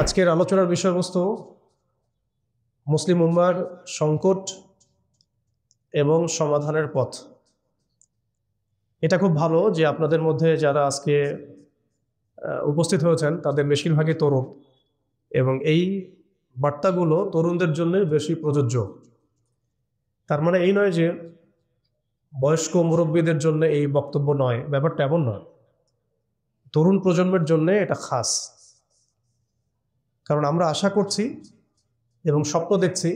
আজকের আলোচনার বিষয়বস্তু মুসলিম উম্মার সংকট এবং সমাধানের পথ। এটা খুব ভালো যে আপনাদের মধ্যে যারা আজকে উপস্থিত হয়েছেন তাদের বেশিরভাগই তরুণ, এবং এই বার্তাগুলো তরুণদের জন্য বেশি প্রযোজ্য। তার মানে এই নয় যে বয়স্ক মুরব্বীদের জন্য এই বক্তব্য নয়, ব্যাপারটা এমন নয়। তরুণ প্রজন্মের জন্য এটা খাস, কারণ আমরা আশা করছি এবং স্বপ্ন দেখছি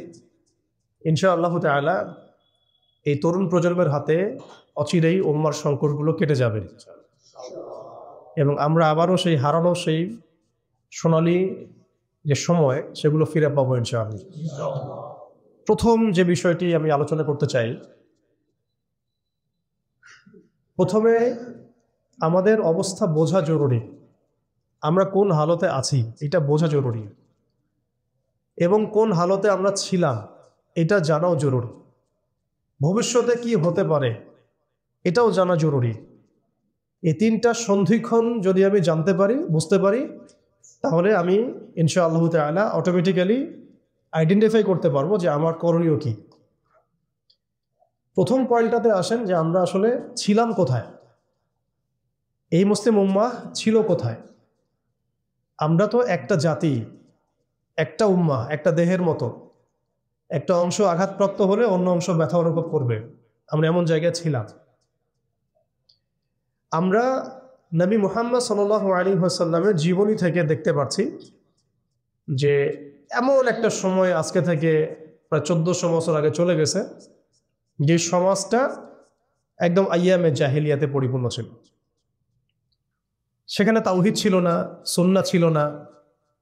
ইনশাআল্লাহ তাআলা এই তরুণ প্রজন্মের হাতে অচিরেই উম্মার সংকটগুলো কেটে যাবে এবং আমরা আবারও সেই হারানো সেই সোনালী যে সময় সেগুলো ফিরে পাবো ইনশাআল্লাহ। প্রথম যে বিষয়টি আমি আলোচনা করতে চাই, প্রথমে আমাদের অবস্থা বোঝা জরুরি। আমরা কোন হালতে আছি এটা বোঝা জরুরি, এবং কোন হালতে আমরা ছিলাম এটা জানাও জরুরি। ভবিষ্যতে কি হতে পারে এটাও জানা জরুরি। এই তিনটা সন্ধিক্ষণ যদি আমি জানতে পারি, বুঝতে পারি, তাহলে আমি ইনশাআল্লাহ তাআলা অটোমেটিক্যালি আইডেন্টিফাই করতে পারবো যে আমার করণীয় কি। প্রথম পয়েন্টটাতে আসেন যে আমরা আসলে ছিলাম কোথায়, এই মুসলিম উম্মাহ ছিল কোথায়। আমরা তো একটা জাতি, একটা উম্মাহ, একটা দেহের মতো। একটা অংশ আঘাতপ্রাপ্ত হলে অন্য অংশ ব্যথা অনুভব করবে। আমরা এমন জায়গায় ছিলাম। আমরা নবী মুহাম্মদ সাল্লাল্লাহু আলাইহি ওয়াসাল্লামের জীবনী থেকে দেখতে পাচ্ছি যে এমন একটা সময় আজকে থেকে প্রায় 1400 বছর আগে চলে গেছে, যে সমাজটা একদম আইয়ামে জাহিলিয়াতে পরিপূর্ণ ছিল। সেখানে তাওহীদ ছিল না, সুন্নাহ ছিল না,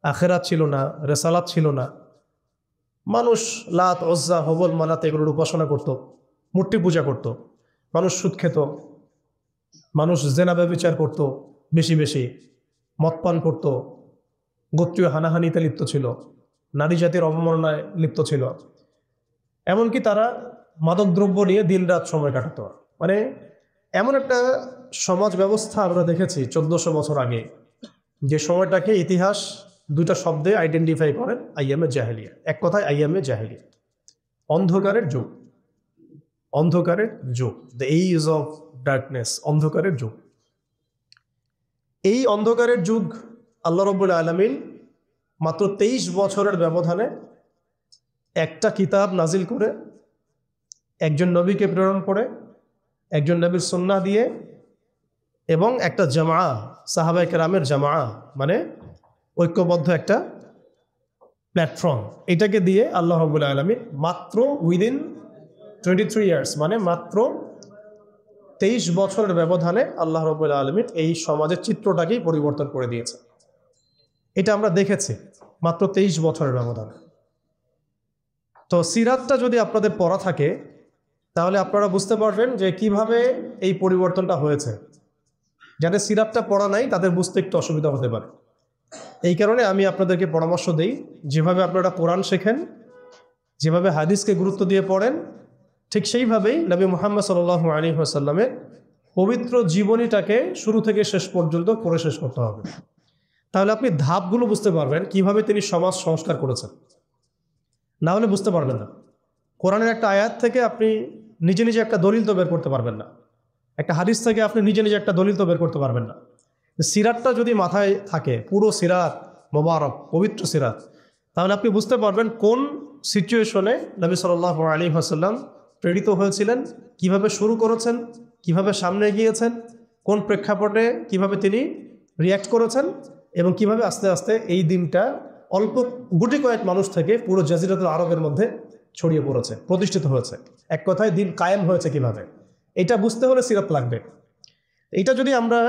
আখিরাত ছিল না, রিসালাত ছিল না। মানুষ লাত, উজ্জা, হবল, মানাত এগুলোর উপাসনা করত, মূর্তি পূজা করত। মানুষ সুদ খেত, মানুষ জেনা ব্যভিচার করত, বেশি বেশি মদ পান করত, গোত্রীয় হানাহানিতে লিপ্ত ছিল, নারী জাতির অবমাননায় লিপ্ত ছিল। এমনকি তারা মাদকদ্রব্য নিয়ে দিনরাত সময় কাটাত। মানে এমন একটা সমাজ ব্যবস্থা আমরা দেখেছি 1400 বছর আগে, যে সময়টাকে ইতিহাস দুইটা শব্দে আইডেন্টিফাই করেন, আইয়ামে জাহেলিয়া। এক কথায় আইয়ামে জাহেলিয়া, অন্ধকারের যুগ। অন্ধকারের যুগ, দ্য এজ অফ ডার্কনেস, অন্ধকারের যুগ। এই অন্ধকারের যুগ আল্লাহ রাব্বুল আলামিন মাত্র 23 বছরের ব্যবধানে একটা কিতাব নাজিল করে, একজন নবীকে প্রেরণ করে, একজন নবীর সুন্নাহ দিয়ে, এবং একটা জামা, সাহাবায়ে কেরামের জামা, মানে ঐক্যবদ্ধ একটা প্ল্যাটফর্ম, এটাকে দিয়ে আল্লাহ রাব্বুল আলামিন মাত্র উইদিন 23 ইয়ার্স, মানে মাত্র 23 বছরের ব্যবধানে আল্লাহ রাব্বুল আলামিন এই সমাজের চিত্রটাকেই পরিবর্তন করে দিয়েছে। এটা আমরা দেখেছি মাত্র 23 বছরের ব্যবধানে। তো সিরাতটা যদি আপনাদের পড়া থাকে তাহলে আপনারা বুঝতে পারবেন যে কিভাবে এই পরিবর্তনটা হয়েছে। যাদের সিরাতটা পড়া নাই তাদের বুঝতে একটু অসুবিধা হতে পারে। এই কারণে আমি আপনাদেরকে পরামর্শ দেই, যেভাবে আপনারা কোরআন শেখেন, যেভাবে হাদিসকে গুরুত্ব দিয়ে পড়েন, ঠিক সেইভাবেই নবী মুহাম্মদ সাল্লাল্লাহু আলাইহি ওয়াসাল্লামের পবিত্র জীবনীটাকে শুরু থেকে শেষ পর্যন্ত পড়ে শেষ করতে হবে। তাহলে আপনি ধাপগুলো বুঝতে পারবেন কিভাবে তিনি সমাজ সংস্কার করেছেন। না হলে বুঝতে পারবেন না। কোরআনের একটা আয়াত থেকে আপনি নিজে নিজে একটা দলিল তো বের করতে পারবেন না, একটা হাদিস থেকে আপনি নিজে নিজে একটা দলিল তো বের করতে পারবেন না। সিরাতটা যদি মাথায় থাকে, পুরো সিরাত মোবারক, পবিত্র সিরাত, তাহলে আপনি বুঝতে পারবেন কোন সিচুয়েশনে নবী সাল্লাল্লাহু আলাইহি ওয়াসাল্লাম প্রেরিত হয়েছিলেন, কিভাবে শুরু করেছেন, কিভাবে সামনে এগিয়েছেন, কোন প্রেক্ষাপটে কিভাবে তিনি রিয়্যাক্ট করেছেন, এবং কিভাবে আস্তে আস্তে এই দিনটা অল্প গুটি কয়েক মানুষ থেকে পুরো জাজিরাতুল আরবের মধ্যে ছড়িয়ে পড়েছে, প্রতিষ্ঠিত হয়েছে। এক কথায় দিন কায়েম হয়েছে কিভাবে, এটা বুঝতে হলে সিরাত লাগবে। এটা যদি আমরা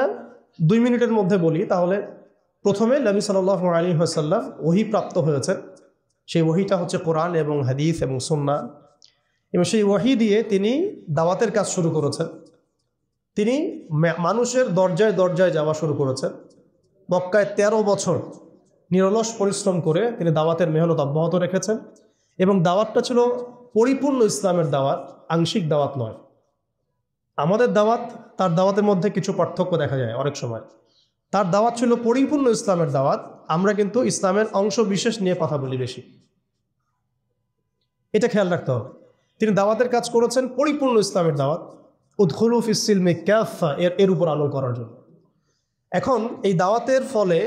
2 মিনিটের মধ্যে বলি, তাহলে প্রথমে নবী সাল্লাল্লাহু আলাইহি ওয়াসাল্লাম ওহী প্রাপ্ত হয়েছেন। সেই ওহীটা হচ্ছে কোরআন এবং হাদিস এবং সুন্নাহ, এবং সেই ওহী দিয়ে তিনি দাওয়াতের কাজ শুরু করেছেন। তিনি মানুষের দরজায় দরজায় যাওয়া শুরু করেছেন। মক্কায় 13 বছর নিরলস পরিশ্রম করে তিনি দাওয়াতের মেহনত অব্যাহত রেখেছেন, এবং দাওয়াতটা ছিল পরিপূর্ণ ইসলামের দাওয়াত, আংশিক দাওয়াত নয়। আমাদের দাওয়াত তার দাওয়াতের মধ্যে কিছু পার্থক্য দেখা যায় অনেক সময়। তার দাওয়াত ছিল পরিপূর্ণ ইসলামের দাওয়াত। আমরা কিন্তু ইসলামের অংশ বিশেষ নিয়ে কথা বলি বেশি, এটা খেয়াল রাখতে হবে। তিনি দাওয়াতের কাজ করেছেন পরিপূর্ণ ইসলামের দাওয়াত, উদখুলু ফিস সিলমি কাফা, এর উপর আমল করার জন্য। এখন এই দাওয়াতের ফলে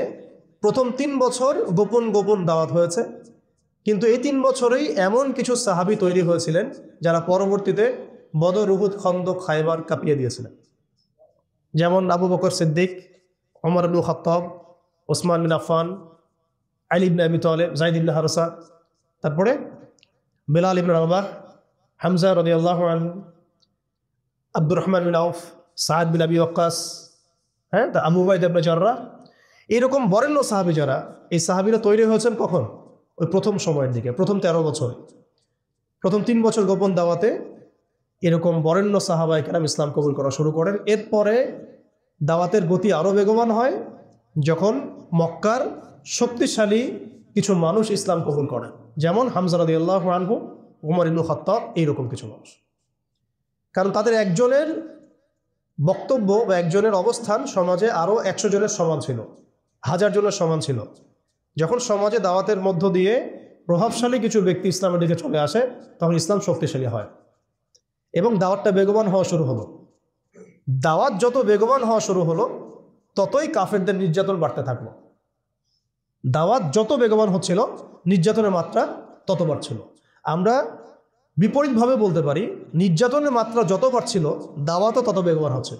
প্রথম 3 বছর গোপন গোপন দাওয়াত হয়েছে, কিন্তু এই 3 বছরেই এমন কিছু সাহাবী তৈরি হয়েছিলেন যারা পরবর্তীতে বদর, উহুদ, খন্দক, খায়বার কাঁপিয়ে দিয়েছিলেন। যেমন আবু বকর সিদ্দিক, ওমর ইবনে খাত্তাব, ওসমান বিন আফফান, আলী ইবনে আবি তালেব, যায়েদ ইবনে হারসা, তারপরে বেলাল ইবনে রাবাহ, হামজা রাদিয়াল্লাহু আনহু, আব্দুর রহমান বিন আউফ, সাদ বিন আবি ওয়াক্কাস, আবু উবাইদা ইবনে জাররাহ, এরকম বরেণ্য সাহাবী যারা, এই সাহাবীরা তৈরি হয়েছেন কখন? ওই প্রথম সময়ের দিকে, প্রথম 13 বছর, প্রথম 3 বছর গোপন দাওয়াতে এরকম বরেণ্য সাহাবায়ে কেরাম ইসলাম কবুল করা শুরু করেন। এরপরে দাওয়াতের গতি আরও বেগবান হয় যখন মক্কার শক্তিশালী কিছু মানুষ ইসলাম কবুল করেন, যেমন হামজা রাদিয়াল্লাহু আনহু, ওমর ইবনে খাত্তাব, এইরকম কিছু মানুষ। কারণ তাদের একজনের বক্তব্য বা একজনের অবস্থান সমাজে আরও 100 জনের সমান ছিল, 1000 জনের সমান ছিল। যখন সমাজে দাওয়াতের মধ্য দিয়ে প্রভাবশালী কিছু ব্যক্তি ইসলামের দিকে চলে আসে, তখন ইসলাম শক্তিশালী হয় এবং দাওয়াতটা বেগবান হওয়া শুরু হলো। দাওয়াত যত বেগবান হওয়া শুরু হলো, ততই কাফেরদের নির্যাতন বাড়তে থাকলো। দাওয়াত যত বেগবান হচ্ছিল, নির্যাতনের মাত্রা তত বাড়ছিল। আমরা বিপরীতভাবে বলতে পারি, নির্যাতনের মাত্রা যত বাড়ছিল, দাওয়াতও তত বেগবান হচ্ছে।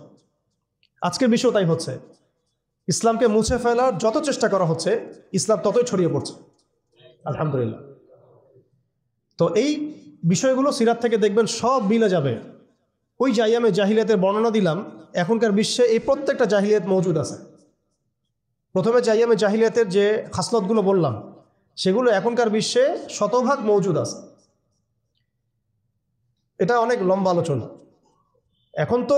আজকের বিষয় তাই হচ্ছে। ইসলামকে মুছে ফেলার যত চেষ্টা করা হচ্ছে, ইসলাম ততই ছড়িয়ে পড়ছে, আলহামদুলিল্লাহ। তো এই বিষয়গুলো সিরাত থেকে দেখবেন সব মিলে যাবে। ওই যে আইয়ামে জাহিলিয়াতের বর্ণনা দিলাম, এখনকার বিশ্বে এই প্রত্যেকটা জাহিলিয়াত মজুদ আছে। প্রথমে যে আইয়ামে জাহিলিয়াতের যে খাসলতগুলো বললাম, সেগুলো এখনকার বিশ্বে শতভাগ মজুদ আছে। এটা অনেক লম্বা আলোচনা। এখন তো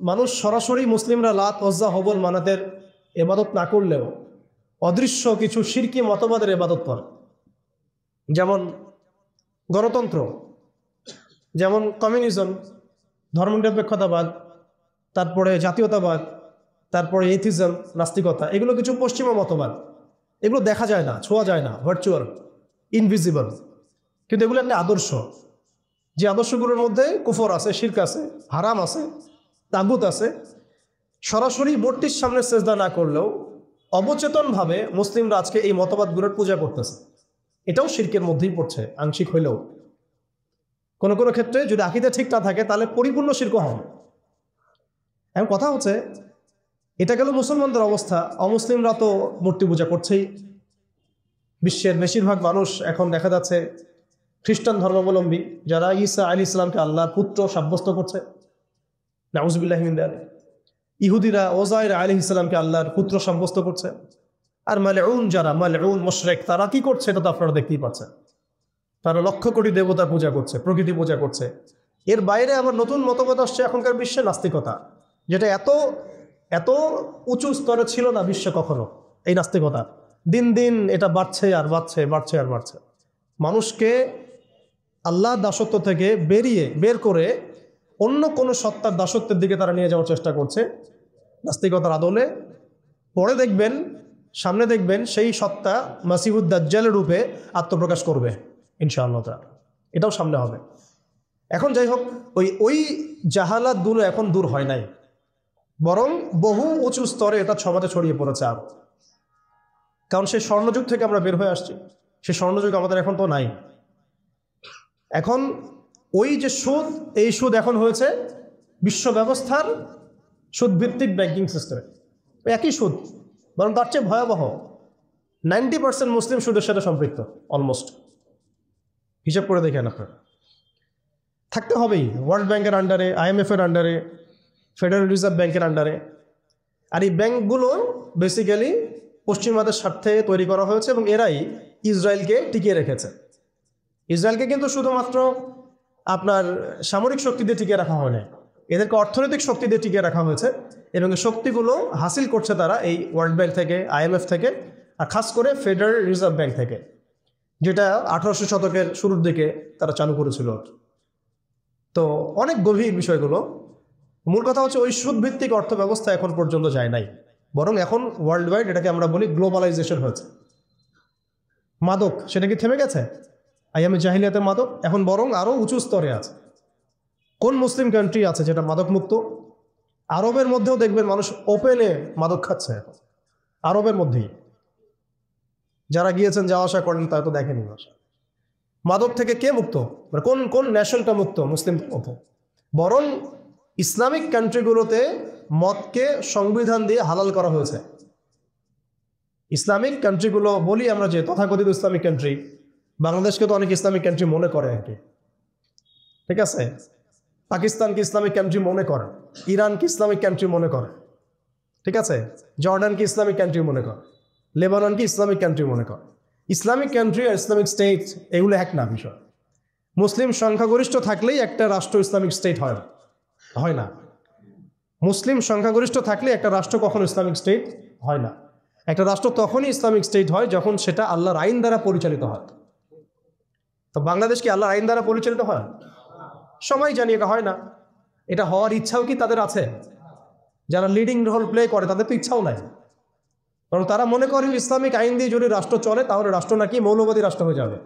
মানুষ সরাসরি মুসলিমরা লাত, উজ্জা, হবল, মানাতের ইবাদত না করলেও অদৃশ্য কিছু শিরকি মতবাদের ইবাদত করে, যেমন গণতন্ত্র, যেমন কমিউনিজম, ধর্মনিরপেক্ষতাবাদ, তারপরে জাতীয়তাবাদ, তারপরে এথিজম, নাস্তিকতা। এগুলো কিছু পশ্চিমা মতবাদ। এগুলো দেখা যায় না, ছোঁয়া যায় না, ভার্চুয়াল, ইনভিজিবল, কিন্তু এগুলো একটা আদর্শ। যে আদর্শগুলোর মধ্যে কুফর আছে, শিরক আছে, হারাম আছে, তাগুত আছে। সরাসরি মূর্তির সামনে সেজদা না করলেও অবচেতনভাবে মুসলিমরা আজকে এই মতবাদগুলোর পূজা করতেছে। এটাও শিরকের মধ্যেই পড়ছে, আংশিক হইলেও। কোনো কোনো ক্ষেত্রে যদি আকীদা ঠিক না থাকে, তাহলে পরিপূর্ণ শিরক হবে। এখন কথা হচ্ছে, এটা গেল মুসলমানদের অবস্থা। অমুসলিমরা তো মূর্তি পূজা করছেই। বিশ্বের বেশিরভাগ মানুষ এখন দেখা যাচ্ছে খ্রিস্টান ধর্মাবলম্বী, যারা ঈসা আলাইহিস সালামকে আল্লাহর পুত্র সাব্যস্ত করছে, নাউযুবিল্লাহি মিন যালিক। ইহুদিরা ওজাইর আলাইহিস সালামকে আল্লাহর পুত্র সাব্যস্ত করছে। আর মালউন যারা, মালউন মুশরিক, তারা কি করছে এটা তো আপনারা দেখতেই পাচ্ছেন। তারা লক্ষ কোটি দেবতা পূজা করছে, প্রকৃতি পূজা করছে। এর বাইরে আবার নতুন মতবাদ আসছে এখনকার বিশ্বে, নাস্তিকতা, যেটা এত এত উঁচু স্তরে ছিল না বিশ্বে কখনো। এই নাস্তিকতা দিন দিন এটা বাড়ছে আর বাড়ছে, বাড়ছে আর বাড়ছে। মানুষকে আল্লাহ দাসত্ব থেকে বের করে অন্য কোনো সত্তার দাসত্বের দিকে তারা নিয়ে যাওয়ার চেষ্টা করছে নাস্তিকতার আদলে। পরে দেখবেন, সামনে দেখবেন সেই সত্তা মাসিহুদ দাজ্জালের রূপে আত্মপ্রকাশ করবে ইনশাআল্লাহ তাআলা। এটাও সামনে হবে। এখন যাই হোক, ওই জাহালাতগুলো এখন দূর হয় নাই, বরং বহু উঁচু স্তরে এটা সমাজে ছড়িয়ে পড়েছে আরো। কারণ সেই স্বর্ণযুগ থেকে আমরা বের হয়ে আসছি, সেই স্বর্ণযুগ আমাদের এখন তো নাই। এখন ওই যে সুদ, এই সুদ এখন হয়েছে বিশ্ব ব্যবস্থার সুদভিত্তিক ব্যাংকিং সিস্টেমে। একই সুদ, বরং তার চেয়ে ভয়াবহ। 90% মুসলিম সুদের সাথে সম্পৃক্ত, অলমোস্ট। হিসাব করে দেখেন আপনারা, থাকতে হবেই ওয়ার্ল্ড ব্যাংকের আন্ডারে, IMF এর আন্ডারে, ফেডারেল রিজার্ভ ব্যাংকের আন্ডারে। আর এই ব্যাংকগুলো বেসিক্যালি পশ্চিমাদের স্বার্থে তৈরি করা হয়েছে এবং এরাই ইসরায়েলকে টিকিয়ে রেখেছে। ইসরায়েলকে কিন্তু শুধুমাত্র আপনার সামরিক শক্তি দিয়ে টিকিয়ে রাখা হয় না, এদেরকে অর্থনৈতিক শক্তি দিয়ে টিকিয়ে রাখা হয়েছে। এবং এই শক্তিগুলো হাসিল করছে তারা এই ওয়ার্ল্ড ব্যাংক থেকে, IMF থেকে, আর খাস করে ফেডারেল রিজার্ভ ব্যাংক থেকে, যেটা 1800 শতকের শুরুর দিকে তারা চালু করেছিল। তো অনেক গভীর বিষয়গুলো। মূল কথা হচ্ছে, ওই সুদভিত্তিক অর্থ ব্যবস্থা এখন পর্যন্ত যায় নাই। বরং এখন ওয়ার্ল্ড ওয়াইড এটাকে আমরা বলি গ্লোবালাইজেশন হয়েছে। মাদক সেটা কি থেমে গেছে? আইয়ামে জাহিলিয়াতের মাদক এখন বরং আরও উঁচু স্তরে আছে। কোন মুসলিম কান্ট্রি আছে যেটা মাদক মুক্ত? আরবের মধ্যেও দেখবেন মানুষ ওপেনে মাদক খাচ্ছে, আরবের মধ্যেই। যারা গিয়েছেন, যাওয়া আসা করেন, তারা তো দেখেনি ভাষা। মাদক থেকে কে মুক্ত? মানে কোন কোন ন্যাশনটা মুক্ত মুসলিম মধ্যে? বরং ইসলামিক কান্ট্রিগুলোতে মদকে সংবিধান দিয়ে হালাল করা হয়েছে। ইসলামিক কান্ট্রিগুলো বলি আমরা যে তথাকথিত ইসলামিক কান্ট্রি, বাংলাদেশকে তো অনেক ইসলামিক কান্ট্রি মনে করে আর কি, ঠিক আছে? পাকিস্তানকে ইসলামিক কান্ট্রি মনে করে, ইরানকে ইসলামিক কান্ট্রি মনে করে, ঠিক আছে? জর্ডানকে ইসলামিক কান্ট্রি মনে করে, লেবাননকে ইসলামিক কান্ট্রি মনে করে। ইসলামিক কান্ট্রি আর ইসলামিক স্টেট এগুলো এক না বিষয়। মুসলিম সংখ্যাগরিষ্ঠ থাকলেই একটা রাষ্ট্র ইসলামিক স্টেট হয় না। মুসলিম সংখ্যাগরিষ্ঠ থাকলে একটা রাষ্ট্র কখনো ইসলামিক স্টেট হয় না। একটা রাষ্ট্র তখনই ইসলামিক স্টেট হয় যখন সেটা আল্লাহর আইন দ্বারা পরিচালিত হয়। তো বাংলাদেশ কি আল্লাহর আইন দ্বারা পরিচালিত হয়? সবাই জানি এটা হয় না। এটা হওয়ার ইচ্ছাও কি তাদের আছে? যারা লিডিং রোল প্লে করে তাদের তো ইচ্ছাও নাই, কারণ তারা মনে করে ইসলামিক আইন দিয়ে যদি রাষ্ট্র চলে তাহলে রাষ্ট্র নাকি মৌলবাদী রাষ্ট্র হয়ে যাবে,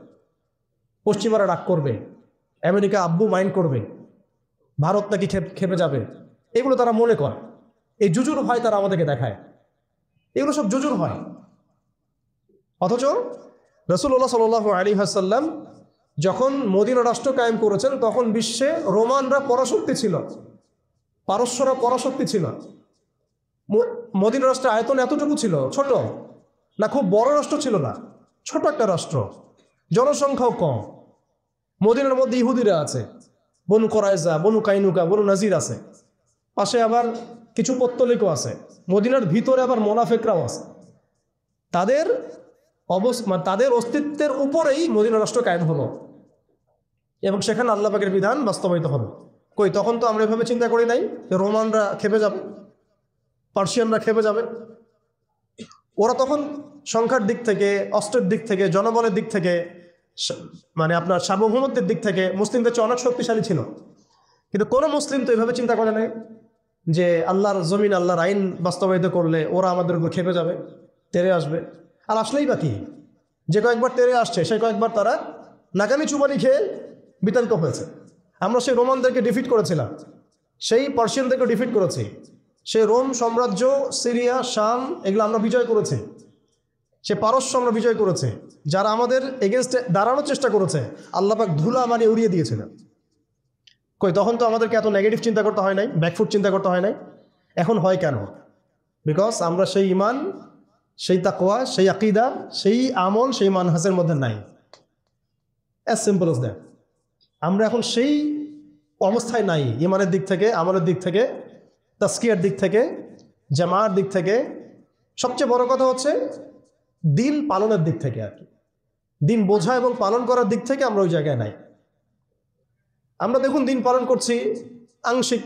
পশ্চিমারা রাগ করবে, আমেরিকা আব্বু মাইন্ড করবে, ভারত নাকি খেপে যাবে। এগুলো তারা মনে করে, এই জুজুর ভয় তারা আমাদেরকে দেখায়। এগুলো সব জুজুর ভয়। অথচ রাসূলুল্লাহ সাল্লাল্লাহু আলাইহি ওয়াসাল্লাম যখন মদিনা রাষ্ট্র কায়েম করেছেন তখন বিশ্বে রোমানরা পরাশক্তি ছিল, পারস্যরা পরাশক্তি ছিল। মদিনা রাষ্ট্রের আয়তন এতটুকু ছিল, ছোট না, খুব বড় রাষ্ট্র ছিল না, ছোট একটা রাষ্ট্র, জনসংখ্যাও কম। মদিনার মধ্যে ইহুদিরা আছে, বনু কোরাইজা, বনু কাইনুকা, বনু নাজির আছে, পাশে আবার কিছু পত্তলিকও আছে, মদিনার ভিতরে আবার মোনাফেকরাও আছে। তাদের তাদের অস্তিত্বের উপরেই মদিনা রাষ্ট্র কায়েম হলো এবং সেখানে আল্লাহ পাকের বিধান বাস্তবায়িত হলো। কই তখন তো আমরা এভাবে চিন্তা করি নাই যে রোমানরা খেপে যাবে, পার্সিয়ানরা খেপে যাবে। ওরা তখন সংখ্যার দিক থেকে, অস্ত্রের দিক থেকে, জনবলের দিক থেকে, মানে আপনার সার্বভৌমত্বের দিক থেকে মুসলিমদের চেয়ে অনেক শক্তিশালী ছিল। কিন্তু কোনো মুসলিম তো এভাবে চিন্তা করে নাই যে আল্লাহর জমিন, আল্লাহর আইন বাস্তবায়িত করলে ওরা আমাদের উপর খেপে যাবে, তেরে আসবে। আর আসলেই বাকি যে কয়েকবার তেরে আসছে সেই কয়েকবার তারা নাকামি চুবানি খেয়ে বিতাড়িত হয়েছে। আমরা সেই রোমানদেরকে ডিফিট করেছিলাম, সেই পার্সিয়ানদেরকে ডিফিট করেছি, সেই রোম সাম্রাজ্য, সিরিয়া, শাম এগুলো আমরা বিজয় করেছি, সে পারস্য আমরা বিজয় করেছে। যারা আমাদের এগেনস্টে দাঁড়ানোর চেষ্টা করেছে আল্লাহ পাক ধুলা মানে উড়িয়ে দিয়েছিলেন। কই তখন তো আমাদেরকে এত নেগেটিভ চিন্তা করতে হয় নাই, ব্যাকফুট চিন্তা করতে হয় নাই। এখন হয় কেন? বিকজ আমরা সেই ইমান, সেই তাকওয়া, সেই আকিদা, সেই আমল, সেই মানহাজের মধ্যে নাই। As simple as that. আমরা এখন সেই অবস্থায় নাই, ইমানের দিক থেকে, আমলের দিক থেকে, তাসকিয়ার দিক থেকে, জামার দিক থেকে। সবচেয়ে বড় কথা হচ্ছে দিন পালনের দিক থেকে আর কি, দিন বোঝা এবং পালন করার দিক থেকে আমরা ওই জায়গায় নাই। আমরা দেখুন দিন পালন করছি আংশিক,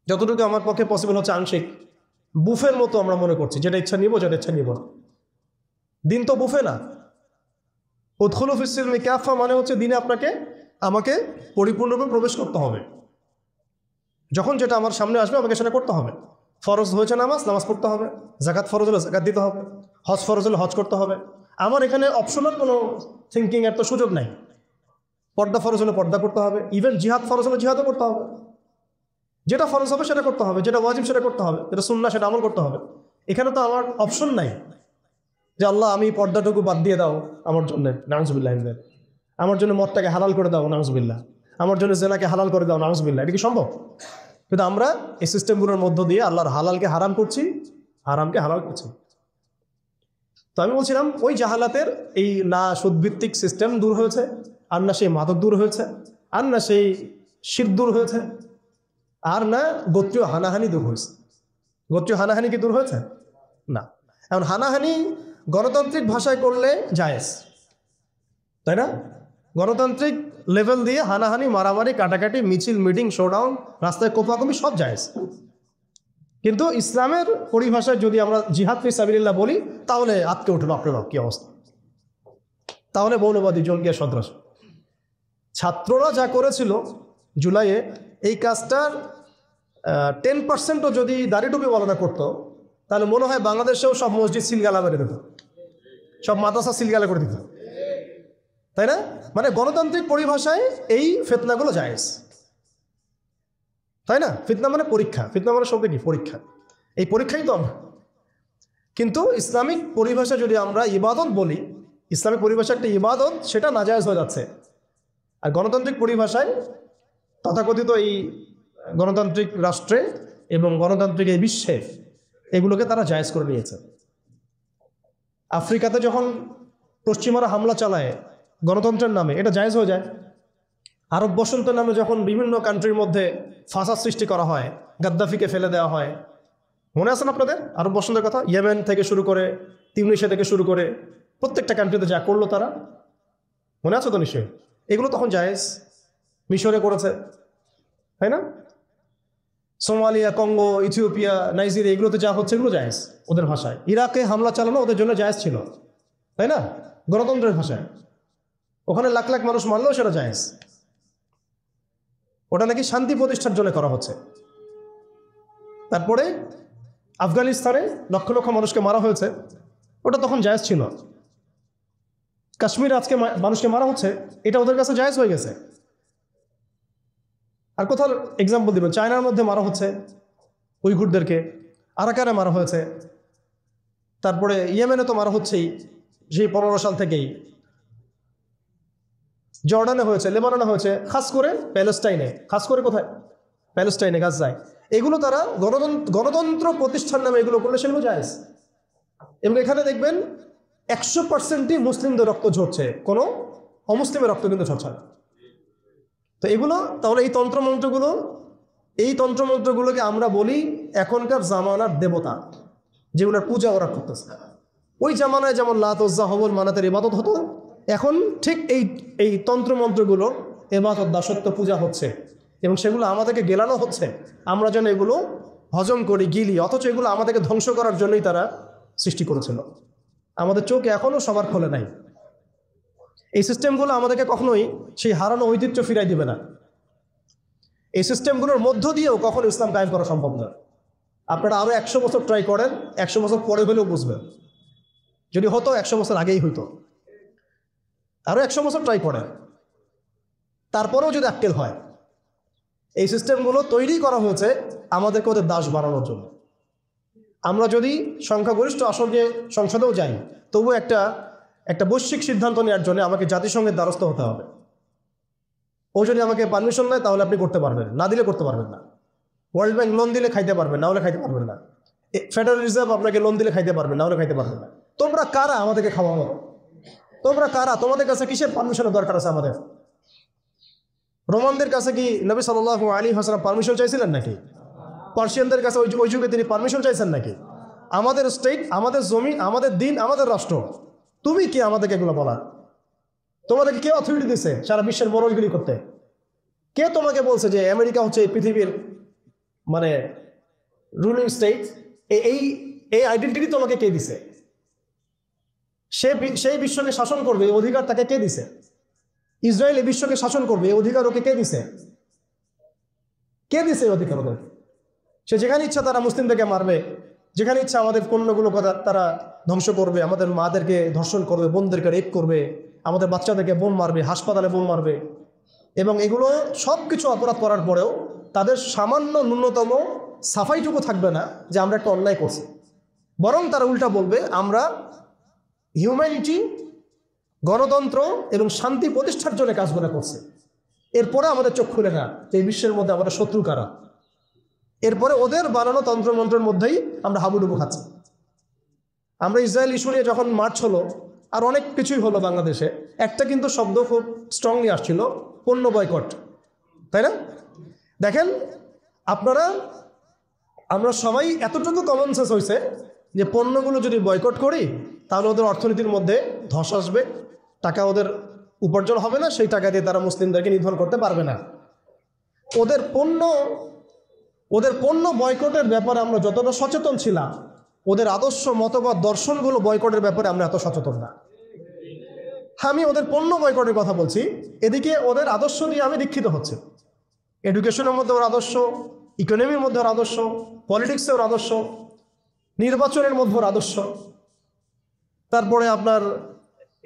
যতটুকু আমার পক্ষে পসিবল হচ্ছে আংশিক, বুফের মতো আমরা মনে করছি, যেটা ইচ্ছা নিব, যেটা ইচ্ছা নিব না। দিন তো বুফে না। উদখুলু ফিস-সিলমি কাফা মানে হচ্ছে দিনে আমাকে পরিপূর্ণরূপে প্রবেশ করতে হবে। যখন যেটা আমার সামনে আসবে আমাকে সেটা করতে হবে। ফরজ হয়েছে নামাজ পড়তে হবে, জাকাত ফরজ হলে জাকাত দিতে হবে, হজ ফরজ হলে হজ করতে হবে। আমার এখানে অপশনাল কোনো থিঙ্কিং এর তো সুযোগ নাই। পর্দা ফরজ হলে পর্দা করতে হবে, ইভেন জিহাদ ফরজ হলে জিহাদও করতে হবে। যেটা ফরজ হবে সেটা করতে হবে, যেটা ওয়াজিব সেটা করতে হবে, যেটা সুন্নাহ সেটা আমল করতে হবে। এখানে তো আমার অপশন নাই যে আল্লাহ আমি পর্দাটুকু বাদ দিয়ে দাও আমার জন্য, নাউজুবিল্লাহ, আমার জন্য মদটাকে হালাল করে দাও, নাউজুবিল্লাহ, আমার জন্য জেনাকে হালাল করে দাও, নাউজুবিল্লাহ। এটা কি সম্ভব? কিন্তু আমরা এই সিস্টেমগুলোর মধ্য দিয়ে আল্লাহর হালালকে হারাম করছি, হারামকে হালাল করছি। তো আমি বলছিলাম ওই জাহালাতের এই না সুদভিত্তিক সিস্টেম দূর হয়েছে, আর না সেই মাদক দূর হয়েছে, আর না সেই শিরক দূর হয়েছে, আর না গোত্রীয় হানাহানি দূর হয়েছে। গোত্রীয় হানাহানি কি দূর হয়েছে? না। এখন হানাহানি গণতান্ত্রিক ভাষায় করলে জায়েজ, তাই না? গণতান্ত্রিক লেভেল দিয়ে হানাহানি, মারামারি, কাটাকাটি, মিছিল, মিটিং, শোডাউন, রাস্তায় কোপাকুপি সব জায়েজ। কিন্তু ইসলামের পরিভাষায় যদি আমরা জিহাদ ফি সাবিলিল্লাহ বলি তাহলে আটকে উঠলো, আপনার কি অবস্থা? তাহলে মৌলবাদী জঙ্গি সন্ত্রাস। ছাত্ররা যা করেছিল জুলাইয়ে, এই কাজটার 10%ও যদি দাড়ি টুপি বলা করতো তাহলে মনে হয় বাংলাদেশেও সব মসজিদ সিলগালা মেরে দিত, সব মাদ্রাসা সিলগালা করে দিত, তাই না? মানে গণতান্ত্রিক পরিভাষায় এই ফিতনাগুলো জায়েজ, তাই না? ফিতনা মানে পরীক্ষা, ফিতনা মানে শব্দ কি? পরীক্ষা। এই পরীক্ষাই তো আমরা। কিন্তু ইসলামিক পরিভাষা যদি আমরা ইবাদত বলি, ইসলামিক পরিভাষা একটা ইবাদত, সেটা নাজায়েজ হয়ে যাচ্ছে। আর গণতান্ত্রিক পরিভাষায় তথাকথিত এই গণতান্ত্রিক রাষ্ট্রে এবং গণতান্ত্রিক এই বিশ্বে এগুলোকে তারা জায়েজ করে নিয়েছে। আফ্রিকাতে যখন পশ্চিমারা হামলা চালায় গণতন্ত্রের নামে, এটা জায়েজ হয়ে যায়। আরব বসন্তের নামে যখন বিভিন্ন কান্ট্রির মধ্যে ফাসাদ সৃষ্টি করা হয়, গাদ্দাফিকে ফেলে দেওয়া হয়, মনে আছে না আপনাদের আরব বসন্তের কথা? ইয়েমেন থেকে শুরু করে, তিউনিসিয়া থেকে শুরু করে প্রত্যেকটা কান্ট্রিতে যা করলো তারা, মনে আছে তো নিশ্চয়ই? এগুলো তখন জায়েজ। মিশরে করেছে, তাই না? সোমালিয়া, কঙ্গো, ইথিওপিয়া, নাইজেরিয়া, এগুলোতে যা হচ্ছে এগুলো জায়েজ ওদের ভাষায়। ইরাকে হামলা চালানো ওদের জন্য জায়েজ ছিল, তাই না? গণতন্ত্রের ভাষায়। ওখানে লাখ লাখ মানুষ মারলেও সেটা জায়েজ। ওটা নাকি শান্তি প্রতিষ্ঠার জন্য করা হচ্ছে। তারপরে আফগানিস্তানে লক্ষ লক্ষ মানুষকে মারা হয়েছে, ওটা তখন জায়েজ ছিল। কাশ্মীরে আজকে মানুষকে মারা হচ্ছে, এটা ওদের কাছে জায়েজ হয়ে গেছে। আর কোথাও এক্সাম্পল দিবেন, চায়নার মধ্যে মারা হচ্ছে উইঘুরদেরকে, আরাকানে মারা হয়েছে, তারপরে ইয়েমেনে তো মারা হচ্ছেই সেই 15 সাল থেকেই, জর্ডানে হয়েছে, লেবাননে হয়েছে, খাস করে প্যালেস্টাইনে, খাস করে কোথায়? প্যালেস্টাইনে, গাজায়। এগুলো তারা গণতন্ত্র প্রতিষ্ঠার নামে এগুলো করলে সেগুলো জায়েজ। এবং এখানে দেখবেন 100%ই মুসলিমদের রক্ত ঝরছে, কোনো অমুসলিমের রক্ত কিন্তু ঝরছে না। তো এগুলো তাহলে এই তন্ত্রমন্ত্রগুলোকে আমরা বলি এখনকার জামানার দেবতা, যেগুলোর পূজা ওরা করতেছে। ওই জামানায় যেমন লাত, উজ্জা, হবল, মানাতের ইবাদত হতো, এখন ঠিক এই তন্ত্রমন্ত্রগুলো ইবাদত, দাসত্ব, পূজা হচ্ছে, এবং সেগুলো আমাদেরকে গেলানো হচ্ছে। আমরা যেন এগুলো হজম করি, গিলি, অথচ এগুলো আমাদেরকে ধ্বংস করার জন্যই তারা সৃষ্টি করেছিল। আমাদের চোখ এখনও সবার খোলে নাই। এই সিস্টেমগুলো আমাদেরকে কখনোই সেই হারানো ঐতিহ্য ফিরাই দিবে না। এই সিস্টেমগুলোর মধ্য দিয়েও কখনো ইসলাম কায়েম করা সম্ভব না। আপনারা আরও 100 বছর ট্রাই করেন, 100 বছর পরে হলেও বুঝবেন। যদি হতো 100 বছর আগেই হইতো। আরও 100 বছর ট্রাই করেন, তারপরেও যদি আক্কেল হয়। এই সিস্টেমগুলো তৈরি করা হয়েছে আমাদেরকে ওদের দাস বানানোর জন্য। আমরা যদি সংখ্যাগরিষ্ঠ আসনে সংসদেও যাই, তবু একটা বৈশ্বিক সিদ্ধান্ত নেওয়ার জন্য আমাকে জাতিসংঘের দ্বারস্থ হতে হবে। ও যদি আমাকে পারমিশন দেয় তাহলে আপনি করতে পারবেন, না দিলে করতে পারবেন না। ওয়ার্ল্ড ব্যাংক লোন দিলে খাইতে পারবেন, না হলে খাইতে পারবেন না। ফেডারেল রিজার্ভ আপনাকে লোন দিলে খাইতে পারবেন, না হলে খাইতে পারবেন না। তোমরা কারা আমাদেরকে খাওয়াবো? তোমরা কারা? তোমাদের কাছে কিসের পারমিশনের দরকার আছে আমাদের? রোমানদের কাছে কি নবী সাল্লাল্লাহু আলাইহি ওয়াসাল্লাম পারমিশন চাইছিলেন নাকি? পার্সিয়ানদের কাছে ওই যুগে তিনি পারমিশন চাইছেন নাকি? আমাদের স্টেট, আমাদের জমি, আমাদের দিন, আমাদের রাষ্ট্র, তুমি কি আমাদেরকে এগুলো বলার? তোমাদেরকে কে অথরিটি দিছে সারা বিশ্বের মোড়লগিরি করতে? কে তোমাকে বলছে যে আমেরিকা হচ্ছে এই পৃথিবীর মানে রুলিং স্টেট? এই আইডেন্টিটি তোমাকে কে দিছে? সেই বিশ্বকে শাসন করবে, এই অধিকার তাকে কে দিছে? ইসরায়েল এই বিশ্বকে শাসন করবে, এই অধিকার ওকে কে দিছে? কে দিছে এই অধিকার ওদের? সে যেখানে ইচ্ছা তারা মুসলিমদেরকে মারবে, যেখানে ইচ্ছা আমাদের পণ্যগুলো তারা ধ্বংস করবে, আমাদের মাদেরকে ধর্ষণ করবে, বোনদেরকে রেপ করবে, আমাদের বাচ্চাদেরকে বোম মারবে, হাসপাতালে বোম মারবে। এবং এগুলো সব কিছু অপরাধ করার পরেও তাদের সামান্য ন্যূনতম সাফাইটুকু থাকবে না যে আমরা একটা অন্যায় করছি। বরং তারা উল্টা বলবে আমরা হিউম্যানিটি, গণতন্ত্র এবং শান্তি প্রতিষ্ঠার জন্য কাজগুলো করছে। এরপরে আমাদের চোখ খুলে না যে এই বিশ্বের মধ্যে আমাদের শত্রু কারা। এরপরে ওদের বানানো তন্ত্রমন্ত্রের মধ্যেই আমরা হাবুডুবু খাচ্ছি। আমরা ইসরায়েল ইস্যু নিয়ে যখন মার্চ হলো, আর অনেক কিছুই হলো বাংলাদেশে, একটা কিন্তু শব্দ খুব স্ট্রংলি আসছিল, পণ্য বয়কট, তাই না? দেখেন আমরা সবাই এতটুকু কমন সেন্স হয়েছে যে পণ্যগুলো যদি বয়কট করি তাহলে ওদের অর্থনীতির মধ্যে ধস আসবে, টাকা ওদের উপার্জন হবে না, সেই টাকা দিয়ে তারা মুসলিমদেরকে নিধন করতে পারবে না। ওদের পণ্য বয়কটের ব্যাপারে আমরা যতটা সচেতন ছিলাম, ওদের আদর্শ, মতবাদ, দর্শনগুলো বয়কটের ব্যাপারে আমরা এত সচেতন না। আমি ওদের পণ্য বয়কটের কথা বলছি, এদিকে ওদের আদর্শ নিয়ে আমি দীক্ষিত হচ্ছে। এডুকেশনের মধ্যে ওর আদর্শ, ইকোনমির মধ্যে ওর আদর্শ, পলিটিক্সে ওর আদর্শ, নির্বাচনের মধ্যে ওর আদর্শ, তারপরে আপনার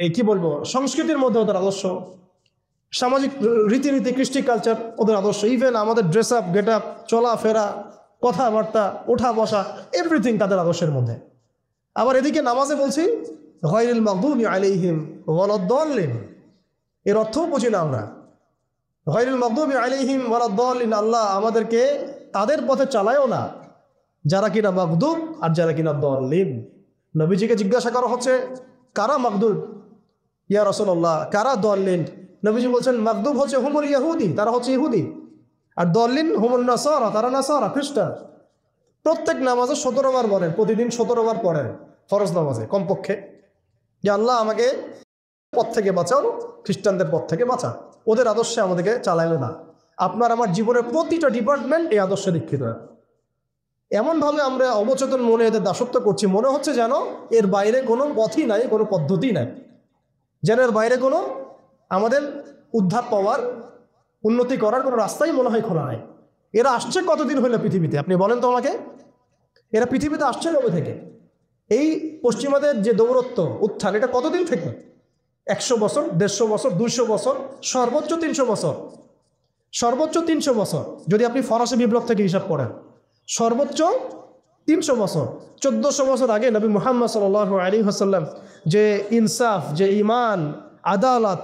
এই কি বলবো সংস্কৃতির মধ্যে ওদের আদর্শ, সামাজিক রীতিনীতি কৃষ্টি কালচার ওদের আদর্শ, ইভেন আমাদের ড্রেস আপ গেট আপ চলাফেরা কথাবার্তা ওঠা বসা এভরিথিং তাদের আদর্শের মধ্যে। আবার এদিকে নামাজে বলছি গায়রিল মাগদুবি আলাইহিম ওয়ালাদ-দাল্লিন, এর অর্থও বুঝি না আমরা। গায়রিল মাগদুবি আলাইহিম ওয়ালাদ-দাল্লিন, আল্লাহ আমাদেরকে তাদের পথে চালায়ও না যারা কিনা মাগদুব আর যারা কিনা দাল্লিন। নবীজিকে জিজ্ঞাসা করা হচ্ছে কারা মাগদুব ইয়া রাসূলুল্লাহ, কারা দাল্লিন? নবীজি বলছেন মাগদুব হচ্ছে হুমুল ইহুদি, তারা হচ্ছে ইহুদি, আর দাল্লিন হুমুন নাসারা, তারা নাসারা খ্রিস্টান। প্রত্যেক নামাজে 17 বার বলেন, প্রতিদিন 17 বার পড়েন ফরজ নামাজে কমপক্ষে, যে আল্লাহ আমাকে পথ থেকে বাঁচাও, খ্রিস্টানদের পথ থেকে বাঁচা, ওদের আদর্শে আমাদেরকে চালাইলে না। আপনার আমার জীবনের প্রতিটা ডিপার্টমেন্ট এই আদর্শে দীক্ষিত। এমনভাবে আমরা অবচেতন মনে এদের দাসত্ব করছি, মনে হচ্ছে যেন এর বাইরে কোনো পথই নাই, কোনো পদ্ধতি নাই, যেন এর বাইরে কোনো আমাদের উদ্ধার পাওয়ার উন্নতি করার কোনো রাস্তাই মনে হয় খোলা নাই। এরা আসছে কতদিন হলো পৃথিবীতে আপনি বলেন তো আমাকে? এরা পৃথিবীতে আসছে কবে থেকে? এই পশ্চিমাদের যে দৌরত্ব উত্থান, এটা কতদিন থেকে? 100 বছর, 150 বছর, 200 বছর, সর্বোচ্চ 300 বছর, সর্বোচ্চ 300 বছর। যদি আপনি ফরাসি বিপ্লব থেকে হিসাব করেন, সর্বোচ্চ 300 বছর। 1400 বছর আগে নবী মুহাম্মদ সাল্লাল্লাহু আলাইহি ওয়াসাল্লাম যে ইনসাফ, যে ঈমান, আদালত,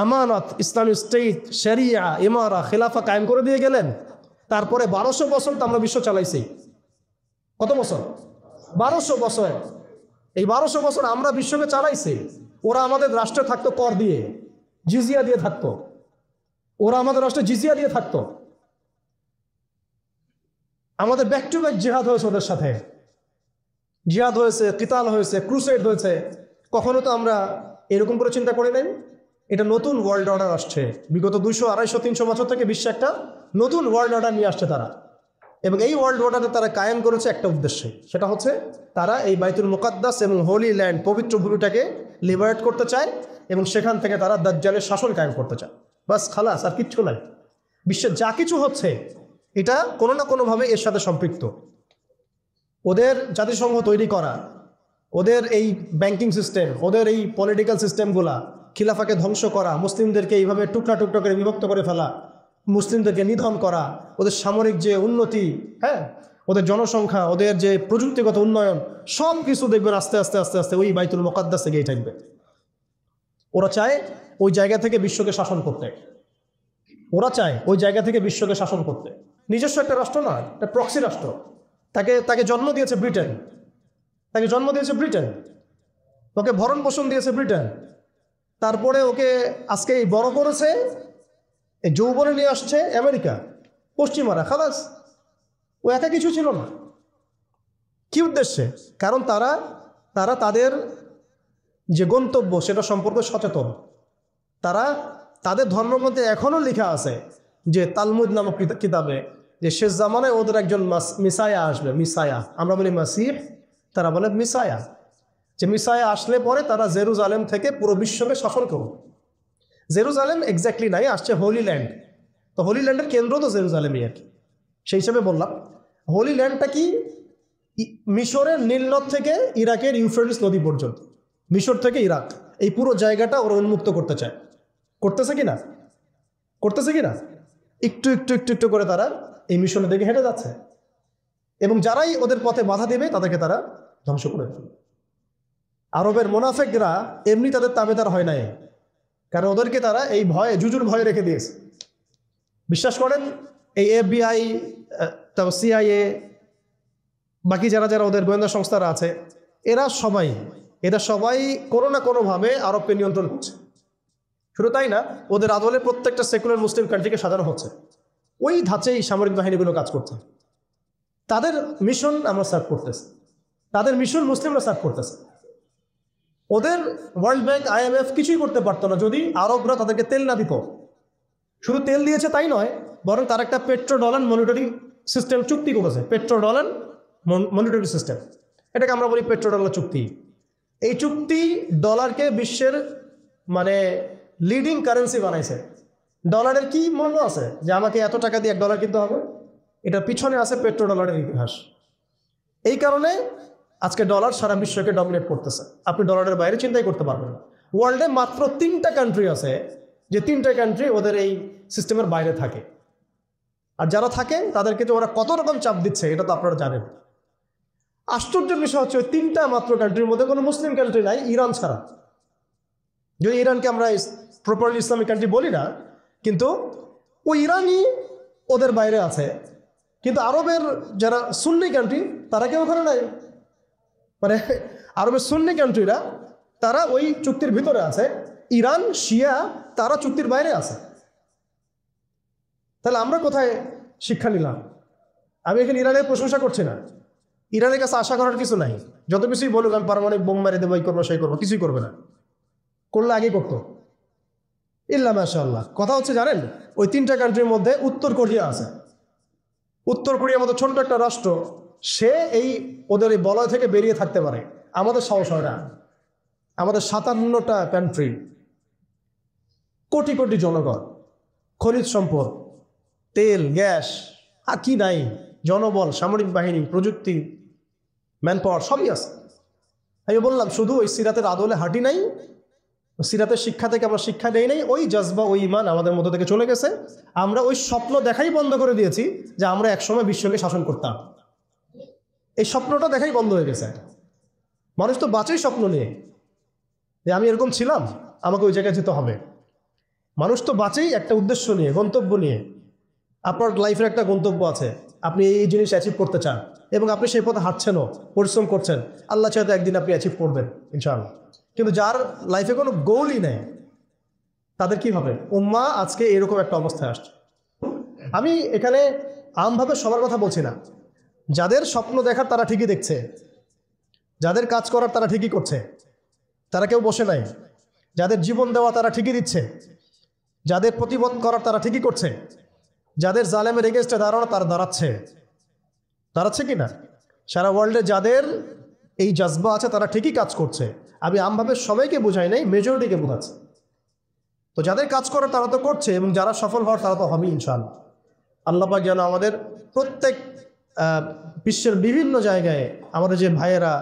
আমানত, ইসলামিক স্টেট, শরিয়া, ইমারা, খিলাফা কায়েম করে দিয়ে গেলেন। তারপরে 1200 বছর তো আমরা বিশ্ব চালাইছি। কত বছর? 1200 বছর। এই 1200 বছর আমরা বিশ্বকে চালাইছি। ওরা আমাদের রাষ্ট্রে থাকতো কর দিয়ে, জিজিয়া দিয়ে থাকতো, ওরা আমাদের রাষ্ট্রে জিজিয়া দিয়ে থাকতো। আমাদের ব্যাক টু ব্যাক জিহাদ হয়েছে ওদের সাথে, জিহাদ হয়েছে, কিতাল হয়েছে, ক্রুসেড হয়েছে। কখনো তো আমরা এরকম করে চিন্তা করি নাই। এটা নতুন ওয়ার্ল্ড অর্ডার আসছে, বিগত 200, 250, 300 বছর থেকে বিশ্বে একটা নতুন ওয়ার্ল্ড অর্ডার নিয়ে আসছে তারা। এবং এই ওয়ার্ল্ড অর্ডারে তারা কায়েম করেছে একটা উদ্দেশ্যে, সেটা হচ্ছে তারা এই বাইতুল মুকাদ্দাস এবং হোলি ল্যান্ড, পবিত্র ভূমিটাকে লিবারেট করতে চায় এবং সেখান থেকে তারা দাজ্জালের শাসন কায়েম করতে চায়। বাস, খালাস, আর কিচ্ছু নাই। বিশ্বের যা কিছু হচ্ছে এটা কোনো না কোনোভাবে এর সাথে সম্পৃক্ত। ওদের জাতিসংঘ তৈরি করা, ওদের এই ব্যাংকিং সিস্টেম, ওদের এই পলিটিক্যাল সিস্টেমগুলা, খিলাফাকে ধ্বংস করা, মুসলিমদেরকে এইভাবে টুকরা টুকরা করে বিভক্ত করে ফেলা, মুসলিমদেরকে নিধন করা, ওদের সামরিক যে উন্নতি, হ্যাঁ, ওদের জনসংখ্যা, ওদের যে প্রযুক্তিগত উন্নয়ন, সব কিছু দেখবেন আস্তে আস্তে আস্তে আস্তে ওই বাইতুল মুকাদ্দাস থেকেই থাকবে। ওরা চায় ওই জায়গা থেকে বিশ্বকে শাসন করতে, ওরা চায় ওই জায়গা থেকে বিশ্বকে শাসন করতে। নিজস্ব একটা রাষ্ট্র না, একটা প্রক্সি রাষ্ট্র। তাকে জন্ম দিয়েছে ব্রিটেন, তাকে জন্ম দিয়েছে ব্রিটেন, ওকে ভরণ পোষণ দিয়েছে ব্রিটেন। তারপরে ওকে আজকে এই বড় করেছে, এই যৌবনে নিয়ে আসছে আমেরিকা, পশ্চিমারা। খালাস, ও একা কিছু ছিল না। কি উদ্দেশ্যে? কারণ তারা তাদের যে গন্তব্য সেটা সম্পর্কে সচেতন। তারা তাদের ধর্মগ্রন্থে এখনও লেখা আছে যে তালমুদ নামক কিতাবে যে শেষ জামানায় ওদের একজন মিসায়া আসবে। মিসায়া, আমরা বলি মাসিহ, তারা বলে মিসায়া। যে মিসায়া আসলে পরে তারা জেরুজালেম থেকে পুরো বিশ্বকে শাসন করবে। জেরুজালেম এক্স্যাক্টলি নাই, আসছে হোলি ল্যান্ড। তো হোলি ল্যান্ডের কেন্দ্র তো জেরুজালেমই আর কি। সেই হিসাবে বললাম হোলি ল্যান্ডটা কি মিশরের নীলনদ থেকে ইরাকের ইউফ্রেটিস নদী পর্যন্ত, মিশর থেকে ইরাক, এই পুরো জায়গাটা ওরা উন্মুক্ত করতে চায়। করতেছে কিনা? করতেছে কিনা? একটু একটু একটু একটু করে তারা এই মিশনের দিকে হেঁটে যাচ্ছে এবং যারাই ওদের পথে বাধা দেবে তাদেরকে তারা ধ্বংস করে দেবে। আরবের মুনাফিকরা এমনি তাদের তাবেদার হয় নাই, কারণ ওদেরকে তারা এই ভয়ে, জুজুর ভয়ে রেখে দিয়েছে। বিশ্বাস করেন এই FBI, তারপর CIA, বাকি যারা যারা ওদের গোয়েন্দা সংস্থারা আছে, এরা সবাই কোনো না কোনোভাবে আরবকে নিয়ন্ত্রণ করছে। শুধু তাই না, ওদের আদলে প্রত্যেকটা সেকুলার মুসলিম কান্ট্রিকে সাজানো হচ্ছে। ওই ধাঁচেই সামরিক বাহিনীগুলো কাজ করছে। তাদের মিশন আমরা সার্ভ করতেছি, তাদের মিশন মুসলিমরা সার্ভ করতেছে। ওদের ওয়ার্ল্ড ব্যাংক, IMF কিছুই করতে পারতো না যদি আরবরা তাদেরকে তেল না দিত। শুধু তেল দিয়েছে তাই নয়, বরং তার একটা পেট্রো ডলার মনিটরিং সিস্টেম চুক্তি করেছে। পেট্রো ডলার মনিটরিং সিস্টেম, এটাকে আমরা বলি পেট্রো ডলার চুক্তি। এই চুক্তি ডলারকে বিশ্বের মানে লিডিং কারেন্সি বানাইছে। ডলারের কি মূল্য আছে যে আমাকে এত টাকা দিয়ে $1 কিনতে হবে? এটার পিছনে আছে পেট্রো ডলারের ইতিহাস। এই কারণে আজকে ডলার সারা বিশ্বকে ডমিনেট করতেছে। আপনি ডলারের বাইরে চিন্তাই করতে পারবেন না। ওয়ার্ল্ডে মাত্র 3টা কান্ট্রি আছে যে 3টা কান্ট্রি ওদের এই সিস্টেমের বাইরে থাকে। আর যারা থাকে তাদেরকে যে ওরা কত রকম চাপ দিচ্ছে এটা তো আপনারা জানেন। আশ্চর্যের বিষয় হচ্ছে ওই 3টা মাত্র কান্ট্রির মধ্যে কোনো মুসলিম কান্ট্রি নাই ইরান ছাড়া। যদি ইরানকে আমরা প্রপারলি ইসলামিক কান্ট্রি বলি না, কিন্তু ওই ইরানই ওদের বাইরে আছে। কিন্তু আরবের যারা সুন্নি কান্ট্রি তারা কেউ ওখানে নাই। মানে আরবের সুন্নি কান্ট্রিরা তারা ওই চুক্তির ভিতরে আছে, ইরান শিয়া তারা চুক্তির বাইরে আছে। তাহলে আমরা কোথায় শিক্ষা নিলাম? আমি এখানে ইরানের প্রশংসা করছি না, ইরানের কাছে আশা করার কিছু নাই। যত কিছুই বলুক আমি পারমাণবিক বোম মেরে দেবো, এই করবো সেই করবো, কিছুই করবে না। করলে আগে করতো ইল্লা মাশাআল্লাহ। কথা হচ্ছে জানেন, ওই 3টা কান্ট্রির মধ্যে উত্তর কোরিয়া আছে। উত্তর কোরিয়ার মতো ছোট্ট একটা রাষ্ট্র, সে এই ওদের এই বলয় থেকে বেরিয়ে থাকতে পারে। আমাদের সাহস হয় না। আমাদের 57টা কান্ট্রি, কোটি কোটি জনগণ, খনিজ সম্পদ, তেল গ্যাস, আর কি নাই, জনবল, সামরিক বাহিনী, প্রযুক্তি, ম্যান পাওয়ার সবই আছে। আমি বললাম শুধু ওই সিরাতের আদলে হাঁটি নাই, সিরাতের শিক্ষা থেকে আমরা শিক্ষা নেই নাই, ওই জজবা ওই ইমান আমাদের মধ্যে থেকে চলে গেছে। আমরা ওই স্বপ্ন দেখাই বন্ধ করে দিয়েছি যে আমরা একসময় বিশ্বকে শাসন করতাম। এই স্বপ্নটা দেখাই বন্ধ হয়ে গেছে। মানুষ তো বাঁচেই স্বপ্ন নিয়ে যে আমি এরকম ছিলাম, আমাকে ওই জায়গায় যেতে হবে। মানুষ তো বাঁচেই একটা উদ্দেশ্য নিয়ে, গন্তব্য নিয়ে। আপনার লাইফের একটা গন্তব্য আছে, আপনি এই জিনিস অ্যাচিভ করতে চান এবং আপনি সেই পথে হাঁটছেনও, পরিশ্রম করছেন। আল্লাহ চাইতে একদিন আপনি অ্যাচিভ করবেন ইনশাআল্লাহ। কিন্তু যার লাইফে কোনো গোলই নেই, তাদের কি হবে? উম্মাহ আজকে এরকম একটা অবস্থায় আসছে। আমি এখানে আমভাবে সবার কথা বলছি না। যাদের স্বপ্ন দেখার তারা ঠিকই দেখছে, যাদের কাজ করার তারা ঠিকই করছে, তারা কেউ বসে নাই। যাদের জীবন দেওয়া তারা ঠিকই দিচ্ছে, যাদের প্রতিবাদ করার তারা ঠিকই করছে, যাদের জালেমের এগেনস্টে দাঁড়ানো তারা দাঁড়াচ্ছে কি না? সারা ওয়ার্ল্ডে যাদের এই জজবা আছে তারা ঠিকই কাজ করছে। আমি আমভাবে সবাইকে বোঝাই নাই, মেজরিটিকে বোঝাচ্ছি। তো যাদের কাজ করার তারা তো করছে, এবং যারা সফল হওয়ার তারা তো হবেই ইনশাআল্লাহ। আল্লাহ পাক যেন আমাদের প্রত্যেক বিশ্বের বিভিন্ন জায়গায় আমাদের যে ভাইয়েরা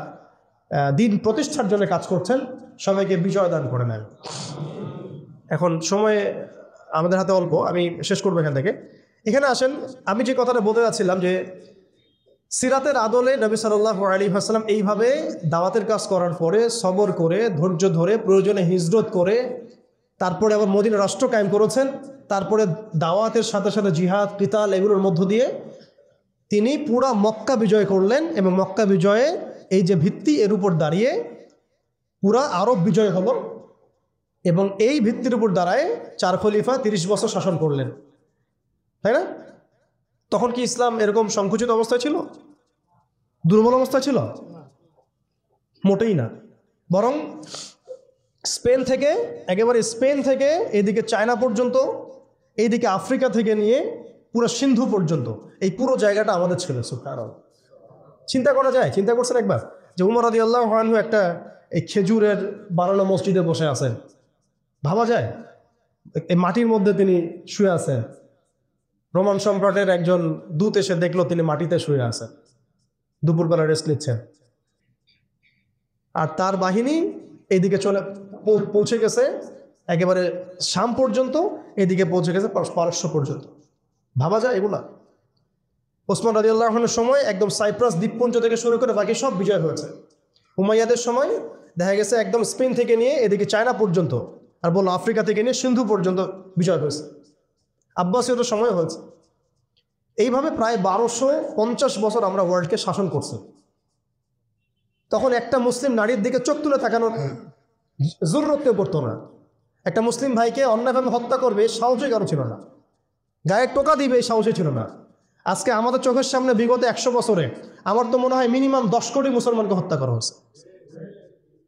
দিন প্রতিষ্ঠার জন্য কাজ করছেন সবাইকে বিজয় দান করে নেন। এখন সময় আমাদের হাতে অল্প, আমি শেষ করবো এখান থেকে। এখানে আসেন, আমি যে কথাটা বলতে যাচ্ছিলাম যে সিরাতের আদলে নবী সাল্লাল্লাহু আলাইহি ওয়াসাল্লাম এইভাবে দাওয়াতের কাজ করার পরে সবর করে, ধৈর্য ধরে, প্রয়োজনে হিজরত করে, তারপরে আবার মদিনা রাষ্ট্র কায়েম করেছেন। তারপরে দাওয়াতের সাথে সাথে জিহাদ, কিতাল এগুলোর মধ্য দিয়ে তিনি পুরা মক্কা বিজয় করলেন, এবং মক্কা বিজয়ে এই যে ভিত্তি এর উপর দাঁড়িয়ে পুরা আরব বিজয় হলো, এবং এই ভিত্তির উপর দাঁড়ায় 4 খলিফা 30 বছর শাসন করলেন, তাই না? তখন কি ইসলাম এরকম সংকুচিত অবস্থায় ছিল, দুর্বল অবস্থায় ছিল? মোটেই না। বরং স্পেন থেকে এইদিকে চায়না পর্যন্ত, এইদিকে আফ্রিকা থেকে নিয়ে পুরো সিন্ধু পর্যন্ত এই পুরো জায়গাটা আমাদের ছিল। সুবহানাল্লাহ। চিন্তা করা যায়? চিন্তা করছেন একবার যে উমর রাদিয়াল্লাহু আনহু একটা এই খেজুরের বানানো মসজিদে বসে আছেন? ভাবা যায়? এই মাটির মধ্যে তিনি শুয়ে আছেন। রোমান সম্রাটের একজন দূত এসে দেখলো তিনি মাটিতে শুয়ে আছেন, দুপুরবেলা রেস্ট নিচ্ছেন। আর তার বাহিনী এইদিকে পৌঁছে গেছে একেবারে শাম পর্যন্ত, এদিকে পৌঁছে গেছে পারস্য পর্যন্ত। ভাবা যায় এগুলা? ওসমান রাদিয়াল্লাহু আনহুর সময় একদম সাইপ্রাস দ্বীপপুঞ্জ থেকে শুরু করে বাকি সব বিজয় হয়েছে। উমাইয়াদের সময় দেখা গেছে একদম স্পেন থেকে নিয়ে এদিকে চায়না পর্যন্ত, আর বললো আফ্রিকা থেকে নিয়ে সিন্ধু পর্যন্ত বিজয় হয়েছে। আব্বাসীয়দের সময় হয়েছে। এইভাবে প্রায় 1250 বছর আমরা ওয়ার্ল্ডকে শাসন করছি। তখন একটা মুসলিম নারীর দিকে চোখ তুলে তাকানোর জরুরত কেউ করতো না। একটা মুসলিম ভাইকে অন্যায়ভাবে হত্যা করবে সাহসই কারো ছিল না, গায়ে টোকা দিবে এই সাহসই ছিল না। আজকে আমাদের চোখের সামনে বিগত 100 বছরে আমার তো মনে হয় মিনিমাম 10 কোটি মুসলমানকে হত্যা করা হয়েছে।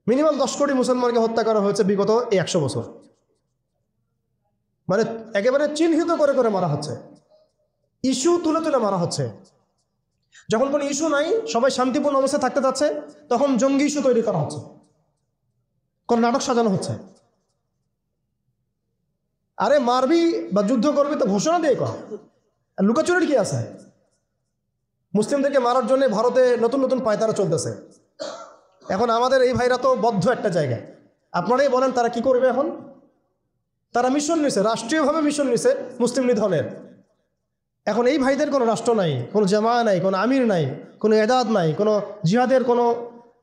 মিনিমাম 10 কোটি মুসলমানকে হত্যা করা হয়েছে বিগত এই 100 বছর। মানে একেবারে চিহ্নিত করে করে মারা হচ্ছে, ইস্যু তুলে তুলে মারা হচ্ছে। যখন কোনো ইস্যু নাই, সবাই শান্তিপূর্ণ অবস্থায় থাকতে চাচ্ছে, তখন জঙ্গি ইস্যু তৈরি করা হচ্ছে, কোন নাটক সাজানো হচ্ছে। আরে মারবি বা যুদ্ধ করবি তো ঘোষণা দিয়ে কর, আর লুকাচুরির কি আছে? মুসলিমদেরকে মারার জন্য ভারতে নতুন নতুন পায়তারা চলতেছে। এখন আমাদের এই ভাইরা তো বদ্ধ একটা জায়গায়। আপনারাই বলেন তারা কি করবে এখন? তারা মিশন নিছে, রাষ্ট্রীয়ভাবে মিশন নিছে মুসলিম লীগ দলের। এখন এই ভাইদের কোনো রাষ্ট্র নাই, কোনো জামা নাই, কোনো আমির নাই, কোনো এদাদ নাই, কোনো জিহাদের কোনো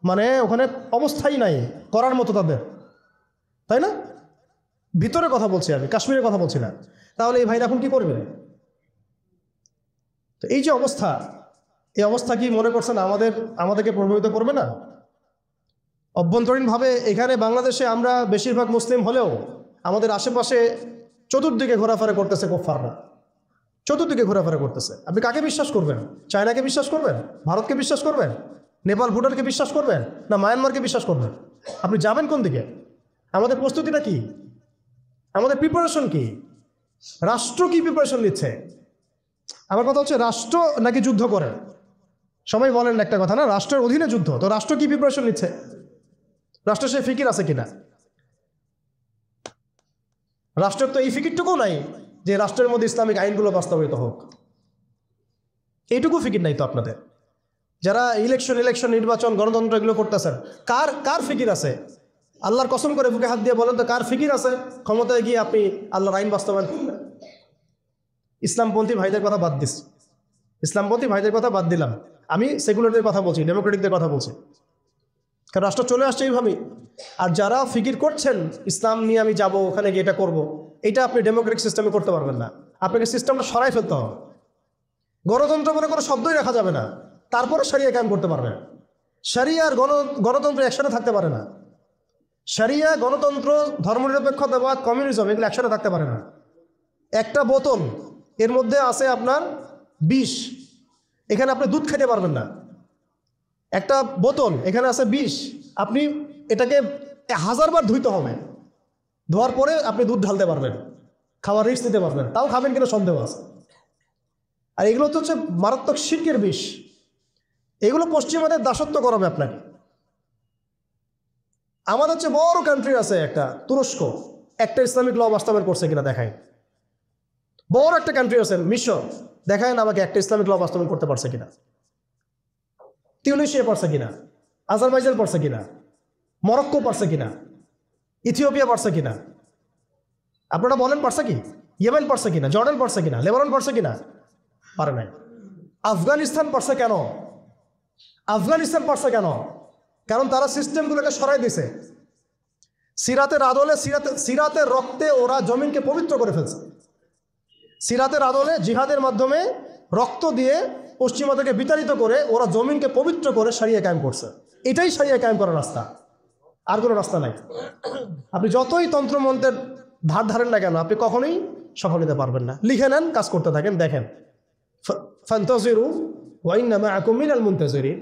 মানে ওখানে অবস্থাই নাই করার মতো তাদের, তাই না? ভিতরে কথা বলছি আমি, কাশ্মীরের কথা বলছি না। তাহলে এই ভাইরা এখন কি করবে? তো এই যে অবস্থা, এই অবস্থা কি মনে করছেন আমাদেরকে প্রভাবিত করবে না? অভ্যন্তরীণভাবে এখানে বাংলাদেশে আমরা বেশিরভাগ মুসলিম হলেও আমাদের আশেপাশে চতুর্দিকে ঘোরাফেরা করতেছে কুফফাররা, চতুর্দিকে ঘোরাফেরা করতেছে। আপনি কাকে বিশ্বাস করবেন? চায়নাকে বিশ্বাস করবেন? ভারতকে বিশ্বাস করবেন? নেপাল ভুটানকে বিশ্বাস করবেন? না মায়ানমারকে বিশ্বাস করবেন? আপনি যাবেন কোন দিকে? আমাদের প্রস্তুতিটা কি? আমাদের প্রিপারেশন কি? রাষ্ট্র কি প্রিপারেশন নিচ্ছে? আমার কথা হচ্ছে রাষ্ট্র নাকি যুদ্ধ করে? সবাই বলেন একটা কথা না, রাষ্ট্রের অধীনে যুদ্ধ। তো রাষ্ট্র কি প্রিপারেশন নিচ্ছে? রাষ্ট্রের সে ফিকির আছে কিনা? রাষ্ট্রের তো এই ফিকিরটুকু নাই যে রাষ্ট্রের মধ্যে ইসলামিক আইনগুলো বাস্তবায়িত হোক, এইটুকু ফিকির নাই তো আপনাদের। যারা ইলেকশন নির্বাচন গণতন্ত্র এগুলো করতেছেন, কার ফিকির আছে? আল্লাহর কসম করে বুকে হাত দিয়ে বলেন তো কার ফিকির আছে ক্ষমতায় গিয়ে আপনি আল্লাহর আইন বাস্তবায়ন করবেন? ইসলামপন্থী ভাইদের কথা বাদ দিস, ইসলামপন্থী ভাইদের কথা বাদ দিলাম, আমি সেকুলারদের কথা বলছি, ডেমোক্রেটিকদের কথা বলছি। কারণ রাষ্ট্র চলে আসছে এইভাবেই। আর যারা ফিকির করছেন ইসলাম নিয়ে আমি যাব ওখানে গিয়ে এটা করবো, এটা আপনি ডেমোক্রেটিক সিস্টেমে করতে পারবেন না। আপনাকে সিস্টেমটা সরাই ফেলতে হবে। গণতন্ত্র বলে কোনো শব্দই রাখা যাবে না, তারপরে শরিয়া কায়েম করতে পারবে। শরিয়া আর গণতন্ত্র একসাথে থাকতে পারে না। শরিয়া, গণতন্ত্র, ধর্মনিরপেক্ষতাবাদ, কমিউনিজম এগুলো একসাথে থাকতে পারে না। একটা বোতল, এর মধ্যে আছে আপনার বিষ, এখানে আপনি দুধ খেতে পারবেন না। একটা বোতল, এখানে আছে বিষ, আপনি এটাকে 1000 বার ধুইতে হবে, ধোয়ার পরে আপনি দুধ ঢালতে পারবেন, খাওয়ার রিস্ক নিতে পারবেন, তাও খাবেন কিনা সন্দেহ আছে। আর এগুলো তো হচ্ছে মারাত্মক শিরকের বিষ। এগুলো পশ্চিমাদের দাসত্ব করাবে আপনাকে। আমাদের হচ্ছে বড় কান্ট্রি আছে একটা তুরস্ক, একটা ইসলামিক ল বাস্তবায়ন করছে কিনা দেখায়। বড় একটা কান্ট্রি আছে মিশর, দেখায় না আমাকে একটা ইসলামিক ল বাস্তবায়ন করতে পারছে কিনা। তিউনিসিয়া পারছে কিনা, আজারবাইজান পারছে কিনা, মরক্কো পারছে কিনা, ইথিওপিয়া পারছে কিনা? আপনারা বলেন পারছে কি? ইয়েমেন পারছে কিনা, জর্ডান পারছে কিনা, লেবানন পারছে কিনা? পারে নাই। আফগানিস্তান পারছে কেন? আফগানিস্তান পারছে কেন? কারণ তারা সিস্টেমগুলোকে সরাই দিছে। সিরাতের আদলে, সিরাতের রক্তে ওরা জমিনকে পবিত্র করে ফেলছে। সিরাতের আদলে জিহাদের মাধ্যমে রক্ত দিয়ে পশ্চিমাদেরকে বিতাড়িত করে ওরা জমিনকে পবিত্র করে শরিয়া কায়েম করছে। এটাই শরিয়া কায়েম করার রাস্তা, আর কোনো রাস্তা নাই। আপনি যতই তন্ত্রমন্ত্রের ধার ধারেন না কেন, আপনি কখনোই সফল হতে পারবেন না। লিখে নেন, কাজ করতে থাকেন, দেখেন। ফান্তাজিরু ওয়া ইন্না মাআকুম মিনাল মুনতাজিরিন।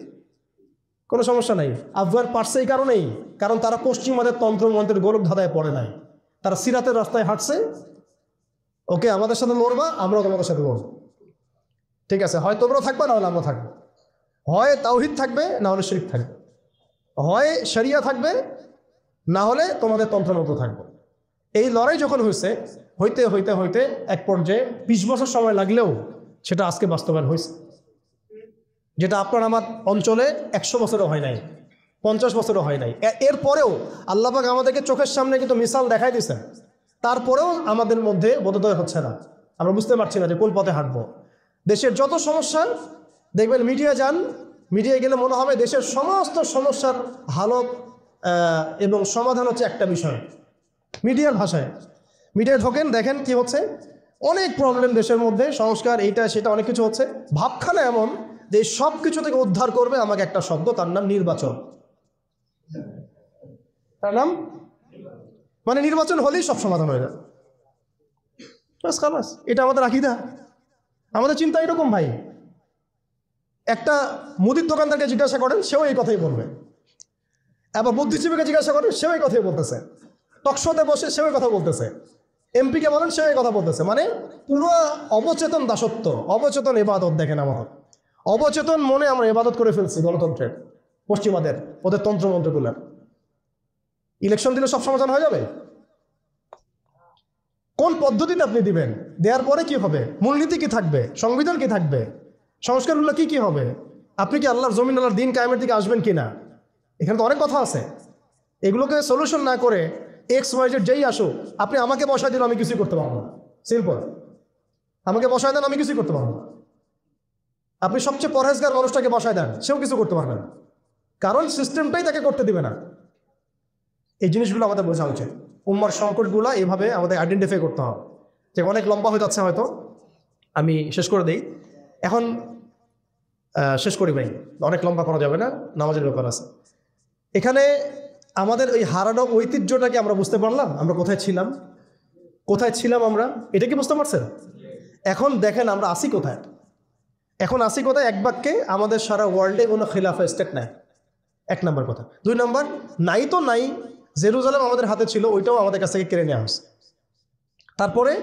কোনো সমস্যা নাই। আফগান পারছে এই কারণেই, কারণ তারা পশ্চিমাদের তন্ত্রমন্ত্রের গোলক ধাঁধায় পড়ে নাই। তারা সিরাতের রাস্তায় হাঁটছে। ওকে, আমাদের সাথে লড়বা, আমরাও তোমাদের সাথে লড়ব। ঠিক আছে, হয় তোমরাও থাকবে, না হলে আমরা থাকবো। হয় তাওহীদ থাকবে, না হলে শিরক থাকবে। হয় শরিয়া থাকবে, না হলে তোমাদের তন্ত্রমন্ত্র থাকবে। এই লড়াই যখন হইতে হইতে হইতে এক পর্যায়ে 20 বছর সময় লাগলেও সেটা আজকে বাস্তবায়ন হয়েছে। যেটা আপনার আমার অঞ্চলে 100 বছরও হয় নাই, 50 বছরও হয় নাই। এরপরেও আল্লাহ পাক আমাদেরকে চোখের সামনে কিন্তু মিসাল দেখাই দিয়েছেন। তারপরেও আমাদের মধ্যে বোধোদয় হচ্ছে না, আমরা বুঝতে পারছি না যে কোন পথে হাঁটবো। দেশের যত সমস্যা দেখবেন, মিডিয়া যান, মিডিয়ায় গেলে মনে হবে দেশের সমস্ত সমস্যার হালত এবং সমাধান হচ্ছে একটা বিষয়, মিডিয়ার ভাষায়। মিডিয়ায় ঢোকেন, দেখেন কি হচ্ছে, অনেক প্রবলেম দেশের মধ্যে, সংস্কার এইটা সেটা অনেক কিছু হচ্ছে। ভাবখানা এমন যে সব কিছু থেকে উদ্ধার করবে আমাকে একটা শব্দ, তার নাম নির্বাচন। তার নাম মানে নির্বাচন হলেই সব সমাধান হয়ে যাবে, বাস খালাস। এটা আমাদের আকীদা, আমাদের চিন্তা এরকম ভাই। একটা মুদির দোকানদারকে জিজ্ঞাসা করেন, সেও এই কথাই বলবে। আবার বুদ্ধিজীবীকে জিজ্ঞাসা করেন, সেও এই কথাই বলতেছে। টকশোতে বসে সেও এই কথা বলতেছে। এমপিকে বলেন, সেও এই কথা বলতেছে। মানে পুরো অবচেতন দাসত্ব, অবচেতন ইবাদত। দেখেন আমাদের অবচেতন মনে আমরা ইবাদত করে ফেলছি গণতন্ত্রের, পশ্চিমাদের, ওদের তন্ত্রমন্ত্রগুলোর। ইলেকশন দিলে সব সমাধান হয়ে যাবে? কোন পদ্ধতিতে আপনি দিবেন? দেওয়ার পরে কি হবে? মূলনীতি কি থাকবে? সংবিধান কি থাকবে? সংস্কারগুলো কি কি হবে? আপনি কি আল্লাহর জমিন, আল্লাহর দিন কায়েমের দিকে আসবেন কিনা? এখানে তো অনেক কথা আছে, এগুলোকে সলিউশন না করে XYZ যেই আসুক আপনি আমাকে বসায় দিন, আমি কিছুই করতে পারবো না। সিম্পল, আমাকে বসায় দেন, আমি কিছুই করতে পারবো না। আপনি সবচেয়ে পরহেজগার মানুষটাকে বসায় দেন, সেও কিছু করতে পারবে না, কারণ সিস্টেমটাই তাকে করতে দিবে না। এই জিনিসগুলো আমাদের বোঝা উচিত। উম্মার সংকটগুলো এভাবে আমাদের আইডেন্টিফাই করতে হবে। যে অনেক লম্বা হয়ে যাচ্ছে, হয়তো আমি শেষ করে দিই এখন। শেষ করি ভাই, অনেক লম্বা করা যাবে না, নামাজের ব্যাপার আছে। এখানে আমাদের ওই হারানো ঐতিহ্যটাকে আমরা বুঝতে পারলাম, আমরা কোথায় ছিলাম আমরা, এটা কি বুঝতে পারছেন? এখন দেখেন আমরা আসি কোথায়। এখন আসি কোথায়? এক বাক্যে, আমাদের সারা ওয়ার্ল্ডে কোনো খিলাফা স্টেট নাই, 1 নম্বর কথা। 2 নম্বর, নাই তো নাই, জেরুজালেম আমাদের হাতে ছিল, ওইটাও আমাদের কাছ থেকে কেড়ে নেওয়া হয়েছে। তারপরে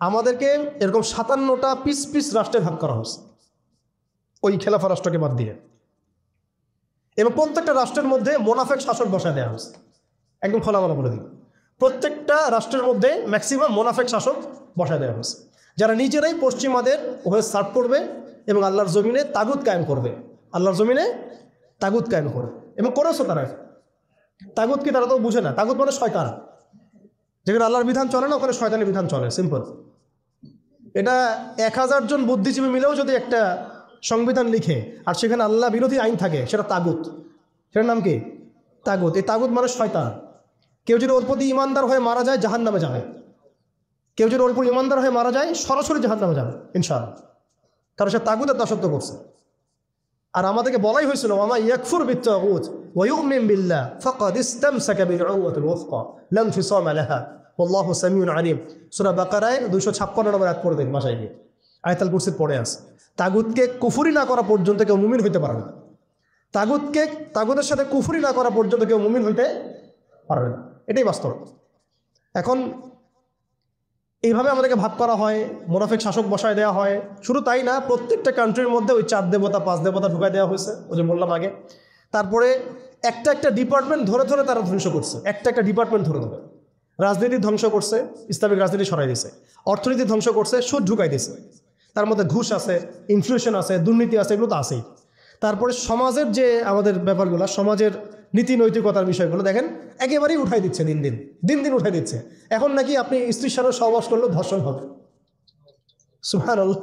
আমাদেরকে এরকম 57টা পিস পিস রাষ্ট্রে ভাগ করা হয়েছে ওই খেলাফা রাষ্ট্রকে বাদ দিয়ে, এবং প্রত্যেকটা রাষ্ট্রের মধ্যে মোনাফেক শাসক বসায় দেওয়া হয়েছে। একদম খোলামেলা বলে দিই, প্রত্যেকটা রাষ্ট্রের মধ্যে ম্যাক্সিমাম মোনাফেক শাসক বসায় দেওয়া হয়েছে, যারা নিজেরাই পশ্চিমাদের হয়ে সার্ভ করবে এবং আল্লাহর জমিনে তাগুত কায়েম করবে, আল্লাহর জমিনে তাগুত কায়েম করবে। এবং করেছো তারা। তাগুত কি তারা তো বুঝে না, তাগুত মানে শয়তান। যেখানে আল্লাহর বিধান চলে না, ওখানে শয়তানের বিধান চলে, সিম্পল। এটা 1000 জন বুদ্ধিজীবী মিলেও যদি একটা সংবিধান লিখে আর সেখানে আল্লাহ বিরোধী আইন থাকে, সেটা তাগুত। সেটার নাম কি? তাগুত। এই তাগুত মানে শয়তান। কেউ যদি ওর প্রতি ইমানদার হয়ে মারা যায়, জাহান্নামে যাবে। কেউ যদি ওর প্রতি ইমানদার হয়ে মারা যায়, সরাসরি জাহান্নামে যাবে ইনশাআল্লাহ, কারণ সে তাগুতের দাসত্ব করছে। আর আমাদেরকে বলাই হয়েছিল, ওয়ামা ইয়াকফুর বিত্তাগুত ওয়া ইউমিন বিল্লাহ ফাকাদ ইসতামসাকা বিল উরওয়াতিল ওয়াসকা লা ইনফিসামা লাহা ওয়াল্লাহু সামিউন আলিম। সূরা বাকারায় 256 নম্বর আয়াত পড়ে দিন বাসায় গিয়ে, আয়াতুল কুরসির পড়ে আছে। তাগুতকে কুফরি না করা পর্যন্ত কেউ মুমিন হইতে পারবে না। তাগুতের সাথে কুফরি না করা পর্যন্ত কেউ মুমিন হইতে পারবে না, এটাই বাস্তব। এখন এইভাবে আমাদেরকে ভাগ করা হয়, মোনাফিক শাসক বসায় দেওয়া হয়। শুধু তাই না, প্রত্যেকটা কান্ট্রির মধ্যে ওই 4 দেবতা 5 দেবতা ঢুকাই দেওয়া হয়েছে, ওই যে বললাম আগে। তারপরে একটা ডিপার্টমেন্ট ধরে ধরে তারা ধ্বংস করছে, একটা ডিপার্টমেন্ট ধরে ধরে। রাজনীতি ধ্বংস করছে, ইসলামিক রাজনীতি সরাই দিয়েছে। অর্থনীতি ধ্বংস করছে, সুদ ঢুকাই দিয়েছে। তার মধ্যে ঘুষ আছে, ইনফ্লেশন আছে, দুর্নীতি আছে, এগুলো তো আছেই। তারপরে সমাজের যে আমাদের ব্যাপারগুলো, সমাজের নীতি নৈতিকতার বিষয়গুলো দেখেন একেবারেই উঠাই দিচ্ছে, দিন দিন উঠাই দিচ্ছে। এখন নাকি আপনি স্ত্রীর সাথে সহবাস করলেও ধর্ষণ হবে। সুবহানাল্লাহ,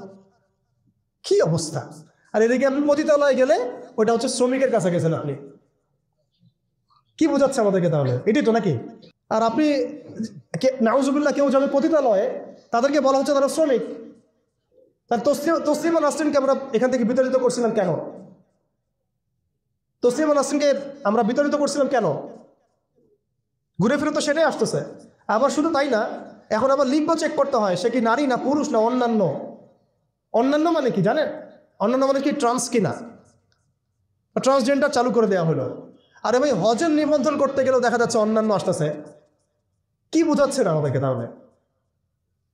কি অবস্থা! আর এদিকে আপনি পতিতালয়ে গেলে ওটা হচ্ছে শ্রমিকের কাছে গেছেন আপনি। কি বোঝাচ্ছে আমাদেরকে তাহলে? এটাই তো নাকি? আর আপনি নাউজুবিল্লাহ, কেউ যাবে পতিতালয়ে, তাদেরকে বলা হচ্ছে তারা শ্রমিক। তার তসলিমা নাসরিনকে আমরা এখান থেকে বিতাড়িত করছিলাম কেন? তসলিমা নাসরিনকে আমরা বিতাড়িত করছিলাম কেন? ঘুরে ফিরে তো সেটাই আসতেছে। আবার শুধু তাই না, এখন আবার লিঙ্গ চেক করতে হয়, সে কি নারী না পুরুষ না অন্যান্য। অন্যান্য মানে কি জানেন? অন্যান্য মানে কি ট্রান্স কিনা, ট্রান্সজেন্ডার চালু করে দেওয়া হলো। আরে ভাই, হজের নিবন্ধন করতে গেলেও দেখা যাচ্ছে অন্যান্য আসতেছে। কি বোঝাচ্ছে না আমাদেরকে তাহলে?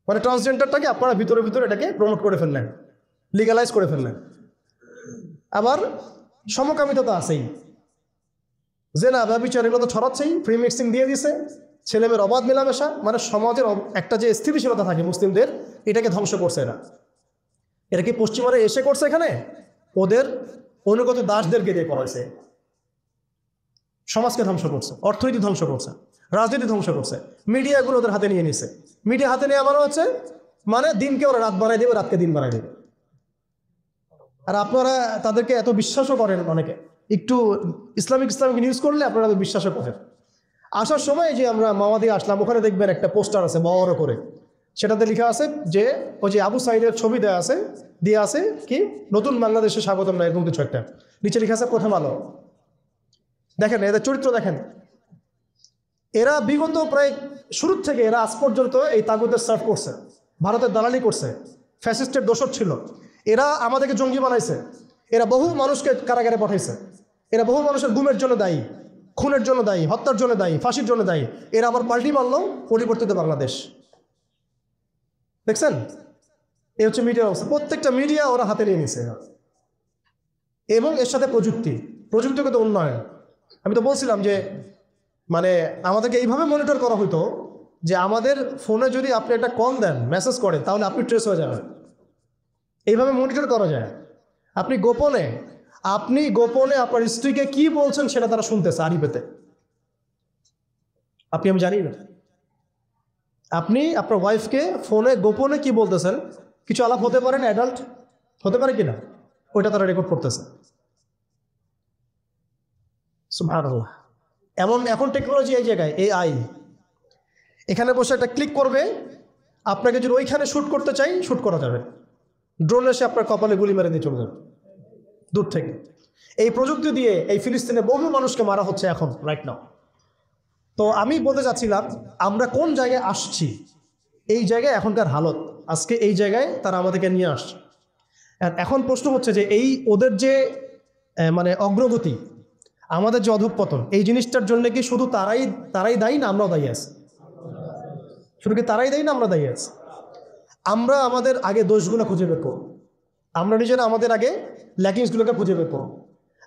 মানে ট্রান্সজেন্ডারটাকে আপনারা ভিতরে ভিতরে এটাকে প্রমোট করে ফেললেন, লিগালাইজ করে ফেললেন। আবার সমকামিতা তো আছেই, জেনা ব্যভিচার এগুলো তো ছড়াচ্ছেই, ফ্রি মিক্সিং দিয়ে দিছে, ছেলেমেয়ের অবাধ মেলামেশা। মানে সমাজের একটা যে স্থিতিশীলতা থাকে মুসলিমদের, এটাকে ধ্বংস করছে এরা। এরা কি পশ্চিমারা এসে করছে? এখানে ওদের অনুগত দাসদেরকে দিয়ে করাইছে। সমাজকে ধ্বংস করছে, অর্থনীতি ধ্বংস করছে, রাজনীতি ধ্বংস করছে, মিডিয়াগুলো ওদের হাতে নিয়ে নিছে। মিডিয়া হাতে নেওয়া মানে হচ্ছে মানে দিনকে ওরা রাত বানাই দেবে, রাতকে দিন বানাই দেবে। আর আপনারা তাদেরকে এত বিশ্বাসও করেন, অনেকে একটু ইসলামিক নিউজ করলে আপনারা বিশ্বাসও করেন। আসার সময় যে আমরা মাওয়া দিয়ে আসলাম, ওখানে দেখবেন একটা পোস্টার আছে বড় করে, সেটাতে লেখা আছে যে ওই যে আবু সাইদের ছবি দেওয়া আছে, দিয়ে আছে কি নতুন বাংলাদেশে স্বাগতম না, এরকম কিছু একটা। নিচে লেখা আছে প্রথম আলো। দেখেন এদের চরিত্র দেখেন। এরা বিগত প্রায় শুরুর থেকে এরা আজ পর্যন্ত এই তাগুতের সার্ভ করছে, ভারতের দালালি করছে, ফ্যাসিস্টের দোসর ছিল। এরা আমাদেরকে জঙ্গি বানাইছে, এরা বহু মানুষকে কারাগারে পাঠাইছে, এরা বহু মানুষের গুমের জন্য দায়ী, খুনের জন্য দায়ী, হত্যার জন্য দায়ী, ফাঁসির জন্য দায়ী। এরা আবার পাল্টি মারল পরিবর্তিত বাংলাদেশ। দেখছেন? এই হচ্ছে মিডিয়ার অবস্থা। প্রত্যেকটা মিডিয়া ওরা হাতে নিয়ে নিছে, এবং এর সাথে প্রযুক্তিগত উন্নয়ন। আমি তো বলছিলাম যে মানে আমাদেরকে এইভাবে মনিটর করা হতো যে আমাদের ফোনে যদি আপনি একটা কল দেন, মেসেজ করেন, তাহলে আপনি ট্রেস হয়ে যাবেন। এইভাবে মনিটর করা যায়। আপনি গোপনে আপনি গোপনে আপনার স্ত্রীকে কি বলছেন সেটা তারা শুনতেছে আরিফেতে। আমি জানি না আপনি আপনার ওয়াইফকে ফোনে গোপনে কি বলতেছেন, কিছু আলাপ হতে পারে না, অ্যাডাল্ট হতে পারে কিনা, ওইটা তারা রেকর্ড করতেছে। সুবহানাল্লাহ। এখন টেকনোলজি এই জায়গায়, AI এখানে বসে একটা ক্লিক করবে, আপনাকে যদি ওইখানে শ্যুট করতে চাই শ্যুট করা যাবে, ড্রোন এসে আপনার কপালে গুলি মেরে দিয়ে চলে যাবে দূর থেকে। এই প্রযুক্তি দিয়ে এই ফিলিস্তিনে বহু মানুষকে মারা হচ্ছে এখন রাইট নাও। তো আমি বলতে চাচ্ছিলাম আমরা কোন জায়গায় আসছি, এই জায়গায় এখনকার হালত, আজকে এই জায়গায় তারা আমাদেরকে নিয়ে আসছে। আর এখন প্রশ্ন হচ্ছে যে এই ওদের যে মানে অগ্রগতি, আমাদের যে অধঃপতন, এই জিনিসটার জন্য কি শুধু তারাই দায়ী না আমরাও দায়ী আছি? শুধু কি তারাই দায়ী না আমরা দায়ী আছি? আমরা আমাদের আগে দোষগুলো খুঁজে বের করব, আমরা নিজেরা আমাদের আগে ল্যাকিংসগুলোকে খুঁজে বের করব।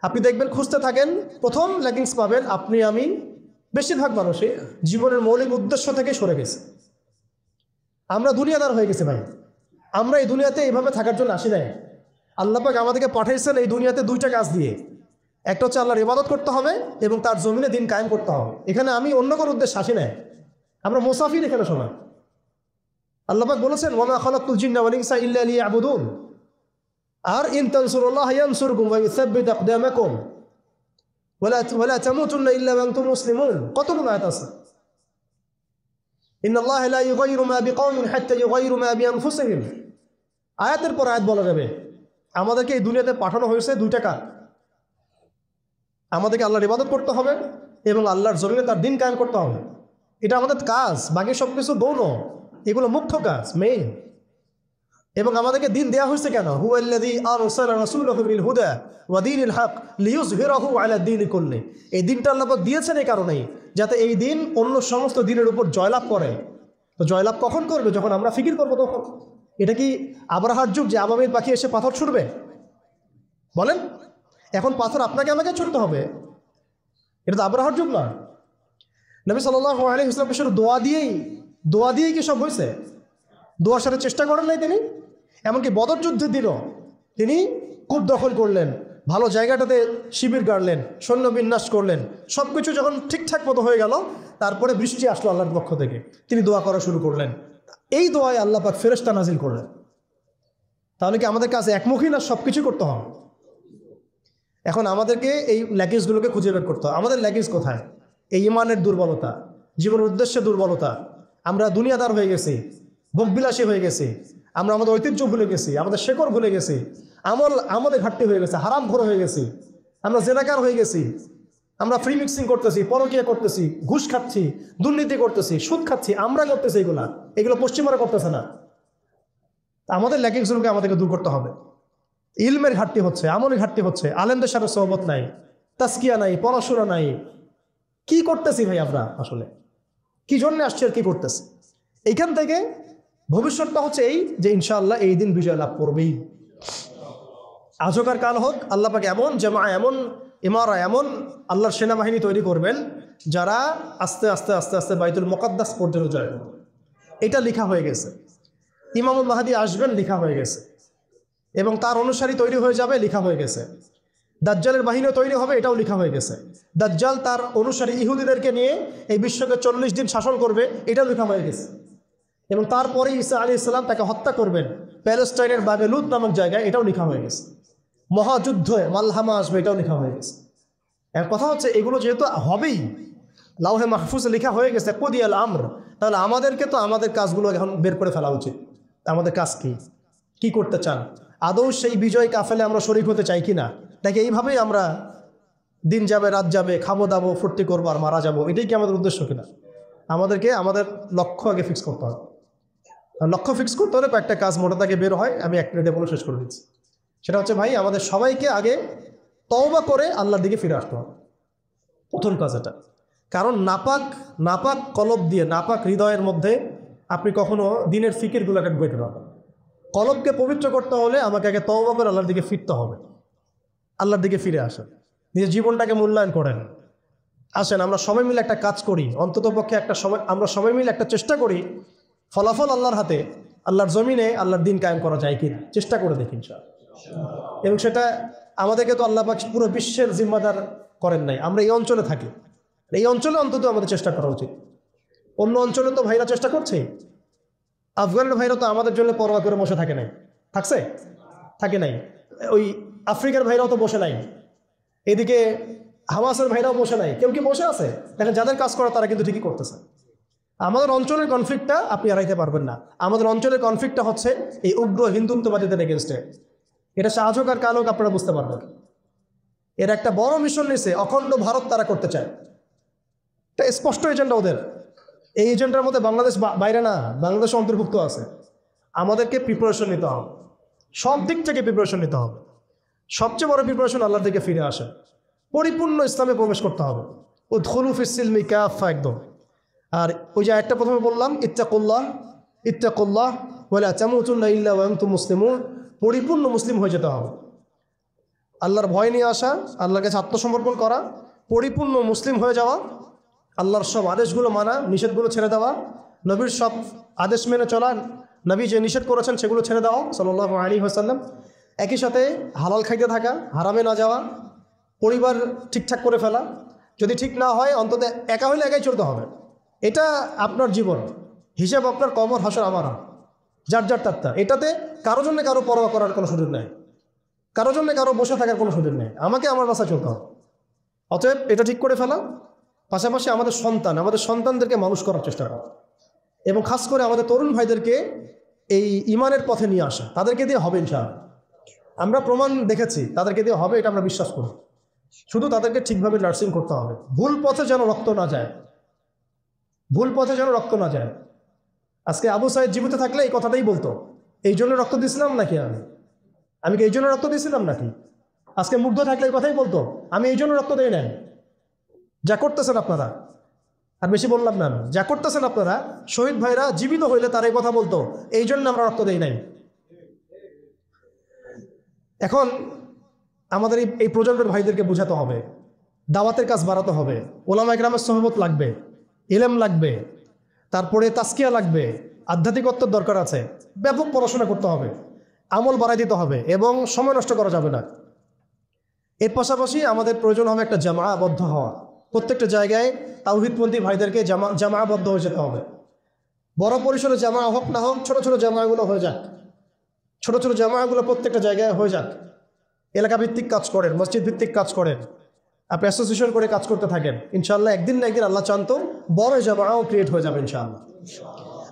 আপনি দেখবেন খুঁজতে থাকেন, প্রথম ল্যাকিংস পাবেন আপনি আমি, বেশিরভাগ মানুষই জীবনের মৌলিক উদ্দেশ্য থেকে সরে গেছে। আমরা দুনিয়াদার হয়ে গেছি ভাই। আমরা এই দুনিয়াতে এইভাবে থাকার জন্য আসি নাই। আল্লাহ পাক আমাদেরকে পাঠাইছেন এই দুনিয়াতে দুইটা কাজ দিয়ে, একটা হচ্ছে আল্লাহর ইবাদত করতে হবে এবং তার জমিনে দিন কায়েম করতে হবে। এখানে আমি অন্য কোনো উদ্দেশ্য আসি নাই, আমরা মুসাফির এখানে সবাই। আল্লাহ পাক বলেছেন ওয়া মা খালাকতুল জিন্না ওয়াল ইনসা ইল্লা লিয়াবুদুন, আর ইন তানসুরুল্লাহ ইয়ানসুরকুম ওয়া ইউসাব্বিত আকদামাকুম ওয়ালা তামুতুন্না ইল্লা ওয়া আনতুম মুসলিমুন। কতগুলো আয়াত আছে। ইন্নাল্লাহা লা ইউগাইয়িরু মা বিকাওমিন হাত্তা ইউগাইয়িরু মা বিআনফুসিহিম। আয়াতের পর আয়াত বলা যাবে আমাদেরকে এই দুনিয়াতে পাঠানো হয়েছে দুইটা কাজ, আমাদেরকে আল্লাহর ইবাদত করতে হবে এবং আল্লাহর জমিনে তার দিন কায়েম করতে হবে। এটা আমাদের কাজ, বাকি সব কিছু গৌণ, এগুলো মুখ্য কাজ, মেইন। এবং আমাদেরকে দিন দেওয়া হয়েছে কেন? হুয়াল্লাযী আরসালা রাসূলাহু বিল হুদা ওয়া দীনিল হক লিইয়ুযহিরাহু আলা দীনি কুল্লি। এই দিনটা আল্লাহ পাক দিয়েছেন এই কারণেই যাতে এই দিন অন্য সমস্ত দিনের উপর জয়লাভ করে। তো জয়লাভ কখন করবে? যখন আমরা ফিকির করবো তখন। এটা কি আবরাহার যুগ যে আবাবিল পাখি এসে পাথর ছুড়বে? বলেন, এখন পাথর আপনাকে আমাকে ছুটতে হবে, এটা তো আবরাহার যুগ না। নবী সাল্লাল্লাহু আলাইহি ওয়াসাল্লাম শুধু দোয়া দিয়েই কি সব হয়েছে? দোয়ার সাথে চেষ্টা করেন নাই তিনি? এমনকি বদর যুদ্ধের দিনও তিনি কূপ দখল করলেন, ভালো জায়গাটাতে শিবির গাড়লেন, সৈন্য বিন্যাস করলেন, সব কিছু যখন ঠিকঠাক মতো হয়ে গেল তারপরে বৃষ্টি আসলো আল্লাহর পক্ষ থেকে, তিনি দোয়া করা শুরু করলেন। এই দোয়ায় আল্লাহ পাক ফেরেশতা নাজিল করলেন। তাহলে কি আমাদের কাছে একমুখী না সব কিছু করতে হবে? এখন আমাদেরকে এই ল্যাকিংসগুলোকে খুঁজে বের করতে হবে। আমাদের ল্যাকিংস কোথায়? এই ইমানের দুর্বলতা, জীবনের উদ্দেশ্যে দুর্বলতা, আমরা দুনিয়াদার হয়ে গেছি, ভোগবিলাসী হয়ে গেছি, আমরা আমাদের ঐতিহ্য ভুলে গেছি, আমাদের শেকড় ভুলে গেছি, আমাদের ঘাটতি হয়ে গেছে, হারাম ঘোর হয়ে গেছি, আমরা জেনাকার হয়ে গেছি, আমরা ফ্রি মিক্সিং করতেছি, পরকীয়া করতেছি, ঘুষ খাচ্ছি, দুর্নীতি করতেছি, সুদ খাচ্ছি, আমরা করতেছি এগুলো পশ্চিমারা করতেছে না। আমাদের ল্যাকিংসগুলোকে আমাদেরকে দূর করতে হবে। ইলমের ঘাটতি হচ্ছে, আমলের ঘাটতি হচ্ছে, আলেমদের সাথে সোহবত নাই, তাসকিয়া নাই, পড়াশোনা নাই। কি করতেছি ভাই আমরা? আসলে কি জন্য আসছি আর কি করতেছি? এইখান থেকে ভবিষ্যৎটা হচ্ছে এই যে ইনশাআল্লাহ এই দিন বিজয় লাভ করবেই। আজকার কাল হোক, আল্লাহ পাক এমন জামা, এমন ইমারা, এমন আল্লাহর সেনাবাহিনী তৈরি করবেন যারা আস্তে আস্তে আস্তে আস্তে বাইতুল মুকাদ্দাস পর্যন্ত জয় করবে। এটা লেখা হয়ে গেছে। ইমামুল মাহদী আসবেন, লেখা হয়ে গেছে, এবং তার অনুসারী তৈরি হয়ে যাবে, লেখা হয়ে গেছে। দাজ্জালের বাহিনীও তৈরি হবে, এটাও লেখা হয়ে গেছে। দাজ্জাল তার অনুসারী ইহুদিদেরকে নিয়ে এই বিশ্বকে 40 দিন শাসন করবে, এটাও লেখা হয়ে গেছে। এবং তারপরে ঈসা আলাইহিস সালাম তাকে হত্যা করবেন প্যালেস্টাইনের বাবে লুদ নামক জায়গায়, এটাও লেখা হয়ে গেছে। মহাযুদ্ধ মালহামা আসবে, এটাও লেখা হয়ে গেছে। এর কথা হচ্ছে এগুলো যেহেতু হবেই, লাউহে মাহফুজে লেখা হয়ে গেছে কুদিয়াল আমর, তাহলে আমাদেরকে তো আমাদের কাজগুলো এখন বের করে ফেলা উচিত। আমাদের কাজ কি করতে চান? আদৌ সেই বিজয় কাফেলে আমরা শরীক হতে চাই কি না? নাকি এইভাবেই আমরা দিন যাবে রাত যাবে, খাবো দাবো, ফুর্তি করবো আর মারা যাবো, এটাই কি আমাদের উদ্দেশ্য কিনা? আমাদেরকে আমাদের লক্ষ্য আগে ফিক্স করতে হবে। লক্ষ্য ফিক্স করতে হলে কয়েকটা কাজ মোটা থেকে বের হয়, আমি এক মিনিটে বলে শেষ করে দিচ্ছি। সেটা হচ্ছে ভাই, আমাদের সবাইকে আগে তওবা করে আল্লাহর দিকে ফিরে আসতে হবে, প্রথম কাজ এটা। কারণ নাপাক কলব দিয়ে, নাপাক হৃদয়ের মধ্যে আপনি কখনো দিনের ফিকিরগুলোকে ঢুকাতে পারবেন। কলবকে পবিত্র করতে হলে আমাকে আগে তওবা করে আল্লাহর দিকে ফিরতে হবে। আল্লাহর দিকে ফিরে আসেন, নিজের জীবনটাকে মূল্যায়ন করেন। আসেন আমরা সবাই মিলে একটা কাজ করি, অন্তত পক্ষে আমরা সবাই মিলে একটা চেষ্টা করি, ফলাফল আল্লাহর হাতে, আল্লাহর জমিনে আল্লাহর দিন কায়েম করা যায় কিনা চেষ্টা করে দেখি ইনশাআল্লাহ। এবং সেটা আমাদেরকে তো আল্লাহ পাক পুরো বিশ্বের জিম্মাদার করেন নাই, আমরা এই অঞ্চলে থাকি, এই অঞ্চলে অন্তত আমাদের চেষ্টা করা উচিত। অন্য অঞ্চলে তো ভাইরা চেষ্টা করছেই। আফগানের ভাইরা তো আমাদের জন্য পরোয়া করে বসে থাকে নাই, থাকছে? থাকে নাই। ওই আফ্রিকার ভাইরাও তো বসে নাই, এদিকে হামাসের ভাইরাও বসে নাই। কেউ কি বসে আছে? দেখেন, যাদের কাজ করা তারা কিন্তু ঠিকই করতেছে। আমাদের অঞ্চলের কনফ্লিক্টটা আপনি এড়াইতে পারবেন না। আমাদের অঞ্চলের কনফ্লিক্টটা হচ্ছে এই উগ্র হিন্দুত্ববাদীদের এগেনস্টে। এটা শাহজক আর কালোক আপনারা বুঝতে পারবেন। এর একটা বড় মিশন নিয়েছে, অখণ্ড ভারত তারা করতে চায়। এটা স্পষ্ট এজেন্ডা ওদের। এই এজেন্ডার মধ্যে বাংলাদেশ বাইরে না, বাংলাদেশ অন্তর্ভুক্ত আছে। আমাদেরকে প্রিপারেশন নিতে হবে, সব দিক থেকে প্রিপারেশন নিতে হবে। সবচেয়ে বড় প্রিপারেশন আল্লাহর দিকে ফিরে আসে, পরিপূর্ণ ইসলামে প্রবেশ করতে হবে। উদখুলু ফিস-সিলমি কাফা, একদম। আর ওই যে একটা প্রথমে বললাম, ইত্তাকুল্লাহ ইত্তাকুল্লাহ ওয়ালা তামুতুন্না ইল্লা ওয়া আনতুম মুসলিমুন, পরিপূর্ণ মুসলিম হয়ে যেতে হবে। আল্লাহর ভয় নিয়ে আসা, আল্লাহর কাছে আত্মসমর্পণ করা, পরিপূর্ণ মুসলিম হয়ে যাওয়া, আল্লাহর সব আদেশগুলো মানা, নিষেধগুলো ছেড়ে দেওয়া, নবীর সব আদেশ মেনে চলা, নবী যে নিষেধ করেছেন সেগুলো ছেড়ে দেওয়া সাল্লাল্লাহু আলাইহি ওয়াসাল্লাম। একই সাথে হালাল খাইতে থাকা, হারামে না যাওয়া, পরিবার ঠিকঠাক করে ফেলা, যদি ঠিক না হয় অন্তত একা হলে একাই চলতে হবে। এটা আপনার জীবন, হিসাব আপনার, কবর হাসর আমার, যার যার তাত্তা। এটাতে কারো জন্য কারো পরোয়া করার কোনো সুযোগ নেই, কারো জন্য কারো বসে থাকার কোনো সুযোগ নেই। আমাকে আমার বাসায় চলতে হবে। অতএব এটা ঠিক করে ফেলা, পাশাপাশি আমাদের সন্তানদেরকে মানুষ করার চেষ্টা করা, এবং খাস করে আমাদের তরুণ ভাইদেরকে এই ইমানের পথে নিয়ে আসা। তাদেরকে দিয়ে হবে ইনশাআল্লাহ, আমরা প্রমাণ দেখেছি তাদেরকে দিয়ে হবে, এটা আমরা বিশ্বাস করি। শুধু তাদেরকে ঠিকভাবে নার্সিং করতে হবে, ভুল পথে যেন রক্ত না যায়, ভুল পথে যেন রক্ত না যায়। আজকে আবু সাইদ জীবিত থাকলে এই কথাটাই বলতো, এই জন্য রক্ত দিয়েছিলাম নাকি, আমি কি এই জন্য রক্ত দিয়েছিলাম নাকি? আজকে মুগ্ধ থাকলে এই কথাই বলতো, আমি এই জন্য রক্ত দেই নাই। যা করতেছেন আপনারা, আর বেশি বললাম না, যা করতেছেন আপনারা, শহীদ ভাইরা জীবিত হইলে তার এই কথা বলতো, এই জন্য আমরা রক্ত দেই নাই। এখন আমাদের এই প্রজন্মের ভাইদেরকে বোঝাতে হবে, দাওয়াতের কাজ বাড়াতে হবে, ওলামা ইকরামের সহবত লাগবে, ইলম লাগবে, তারপরে তাসকিয়া লাগবে, আধ্যাত্মিকত্বের দরকার আছে, ব্যাপক পড়াশোনা করতে হবে, আমল বাড়াই দিতে হবে, এবং সময় নষ্ট করা যাবে না। এর পাশাপাশি আমাদের প্রয়োজন হবে একটা জামাআবদ্ধ হওয়া। প্রত্যেকটা জায়গায় তাওহীদপন্থী ভাইদেরকে জামাআবদ্ধ হয়ে যেতে হবে। বড় পরিসরে জামা হোক না হোক, ছোট ছোট জামাগুলো হয়ে যাক, ছোট ছোট জামাগুলো প্রত্যেকটা জায়গায় হয়ে যাক। এলাকা ভিত্তিক কাজ করেন, মসজিদ ভিত্তিক কাজ করেন, আপনি অ্যাসোসিয়েশন করে কাজ করতে থাকেন। ইনশাআল্লাহ একদিন না একদিন আল্লাহ চান তো বড় জামাও ক্রিয়েট হয়ে যাবে ইনশাআল্লাহ।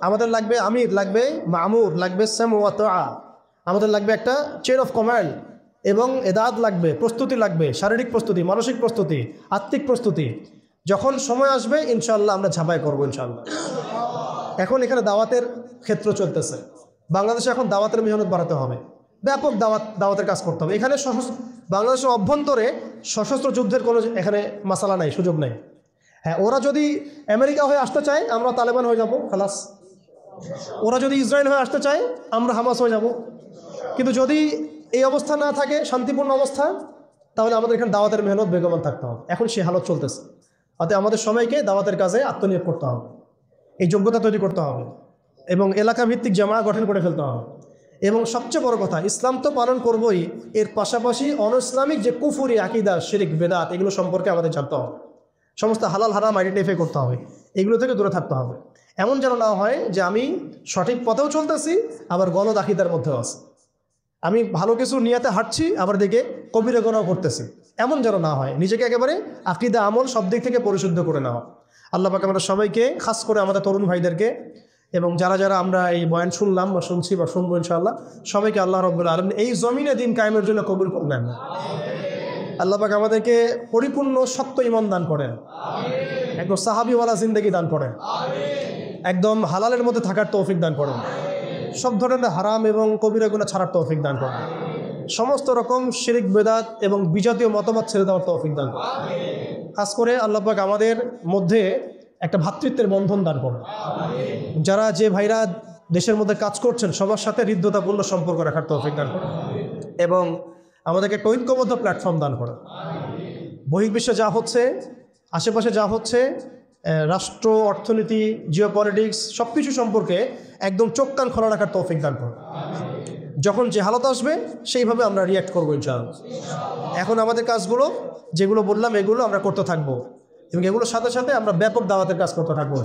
আমাদের লাগবে আমির, লাগবে মামুর, লাগবে সাম ওয়া তাআ, আমাদের লাগবে একটা চেইন অফ কমান্ড, এবং এদাত লাগবে, প্রস্তুতি লাগবে, শারীরিক প্রস্তুতি, মানসিক প্রস্তুতি, আত্মিক প্রস্তুতি। যখন সময় আসবে ইনশাআল্লাহ আমরা ঝাঁপাই করবো ইনশাআল্লাহ। এখন এখানে দাওয়াতের ক্ষেত্র চলতেছে, বাংলাদেশে এখন দাওয়াতের মেহনত বাড়াতে হবে, ব্যাপক দাওয়াতের কাজ করতে হবে। এখানে বাংলাদেশের অভ্যন্তরে সশস্ত্র যুদ্ধের কোনো এখানে মাসালা নাই, সুযোগ নাই। হ্যাঁ, ওরা যদি আমেরিকা হয়ে আসতে চায় আমরা তালেবান হয়ে যাব, খালাস। ওরা যদি ইসরায়েল হয়ে আসতে চায় আমরা হামাস হয়ে যাব। কিন্তু যদি এই অবস্থা না থাকে, শান্তিপূর্ণ অবস্থা, তাহলে আমাদের এখানে দাওয়াতের মেহনত বেগমান থাকতে হবে। এখন সে হালত চলতেছে, অতএব আমাদের সবাইকে দাওয়াতের কাজে আত্মনিয়োগ করতে হবে, এই যোগ্যতা তৈরি করতে হবে, এবং এলাকা ভিত্তিক জামা গঠন করে ফেলতে হবে। এবং সবচেয়ে বড় কথা, ইসলাম তো পালন করবই, এর পাশাপাশি অনইসলামিক যে কুফরি, আকিদা, শিরিক, বেদাত, এগুলো সম্পর্কে আমাদের জানতে হবে। সমস্ত হালাল হারাম আইডেন্টিফাই করতে হবে, এগুলো থেকে দূরে থাকতে হবে। এমন যেন না হয় যে আমি সঠিক পথেও চলতেছি আবার গলদ আকিদার মধ্যেও আছি, আমি ভালো কিছু নিয়াতে হাঁটছি আবার দিকে কবিরা গুনাহ করতেছি, এমন যেন না হয়। নিজেকে একেবারে আকিদা, আমল সব দিক থেকে পরিশুদ্ধ করে নেওয়া। আল্লাহ পাক আমাদের সবাইকে, খাস করে আমাদের তরুণ ভাইদেরকে, এবং যারা যারা আমরা এই বয়ান শুনলাম বা শুনছি বা শুনবো ইনশাআল্লাহ, সবাইকে আল্লাহ রাব্বুল আলামিন এই জমিনে দিন কায়েমের জন্য কবুল করে নেন। আল্লাহ পাক আমাদেরকে পরিপূর্ণ সত্য ঈমান দান করেন, একদম সাহাবীওয়ালা জিন্দেগি দান করেন, একদম হালালের মধ্যে থাকার তৌফিক দান করেন, সব ধরনের হারাম এবং কবিরা গুনাহ ছাড়ার তৌফিক দান করেন, সমস্ত রকম শিরিক, বেদাত এবং বিজাতীয় মতবাদ ছেড়ে দেওয়ার তৌফিক দান করেন। খাস করে আল্লাহ পাক আমাদের মধ্যে একটা ভ্রাতৃত্বের বন্ধন দান করেন। যারা যে ভাইরা দেশের মধ্যে কাজ করছেন সবার সাথে হৃদ্যতাপূর্ণ সম্পর্ক রাখার তৌফিক দান করেন, এবং আমাদেরকে একটা ঐক্যবদ্ধ প্ল্যাটফর্ম দান করেন। বহির্বিশ্বে যা হচ্ছে, আশেপাশে যা হচ্ছে, রাষ্ট্র, অর্থনীতি, জিওপলিটিক্স, সব কিছু সম্পর্কে একদম চোখ কান খোলা রাখার তৌফিক দান করেন। যখন যে হালত আসবে সেইভাবে আমরা রিয়্যাক্ট করবো ইনশাআল্লাহ। এখন আমাদের কাজগুলো যেগুলো বললাম এগুলো আমরা করতে থাকবো এবং এগুলোর সাথে সাথে আমরা ব্যাপক দাওয়াতের কাজ করতে থাকবো।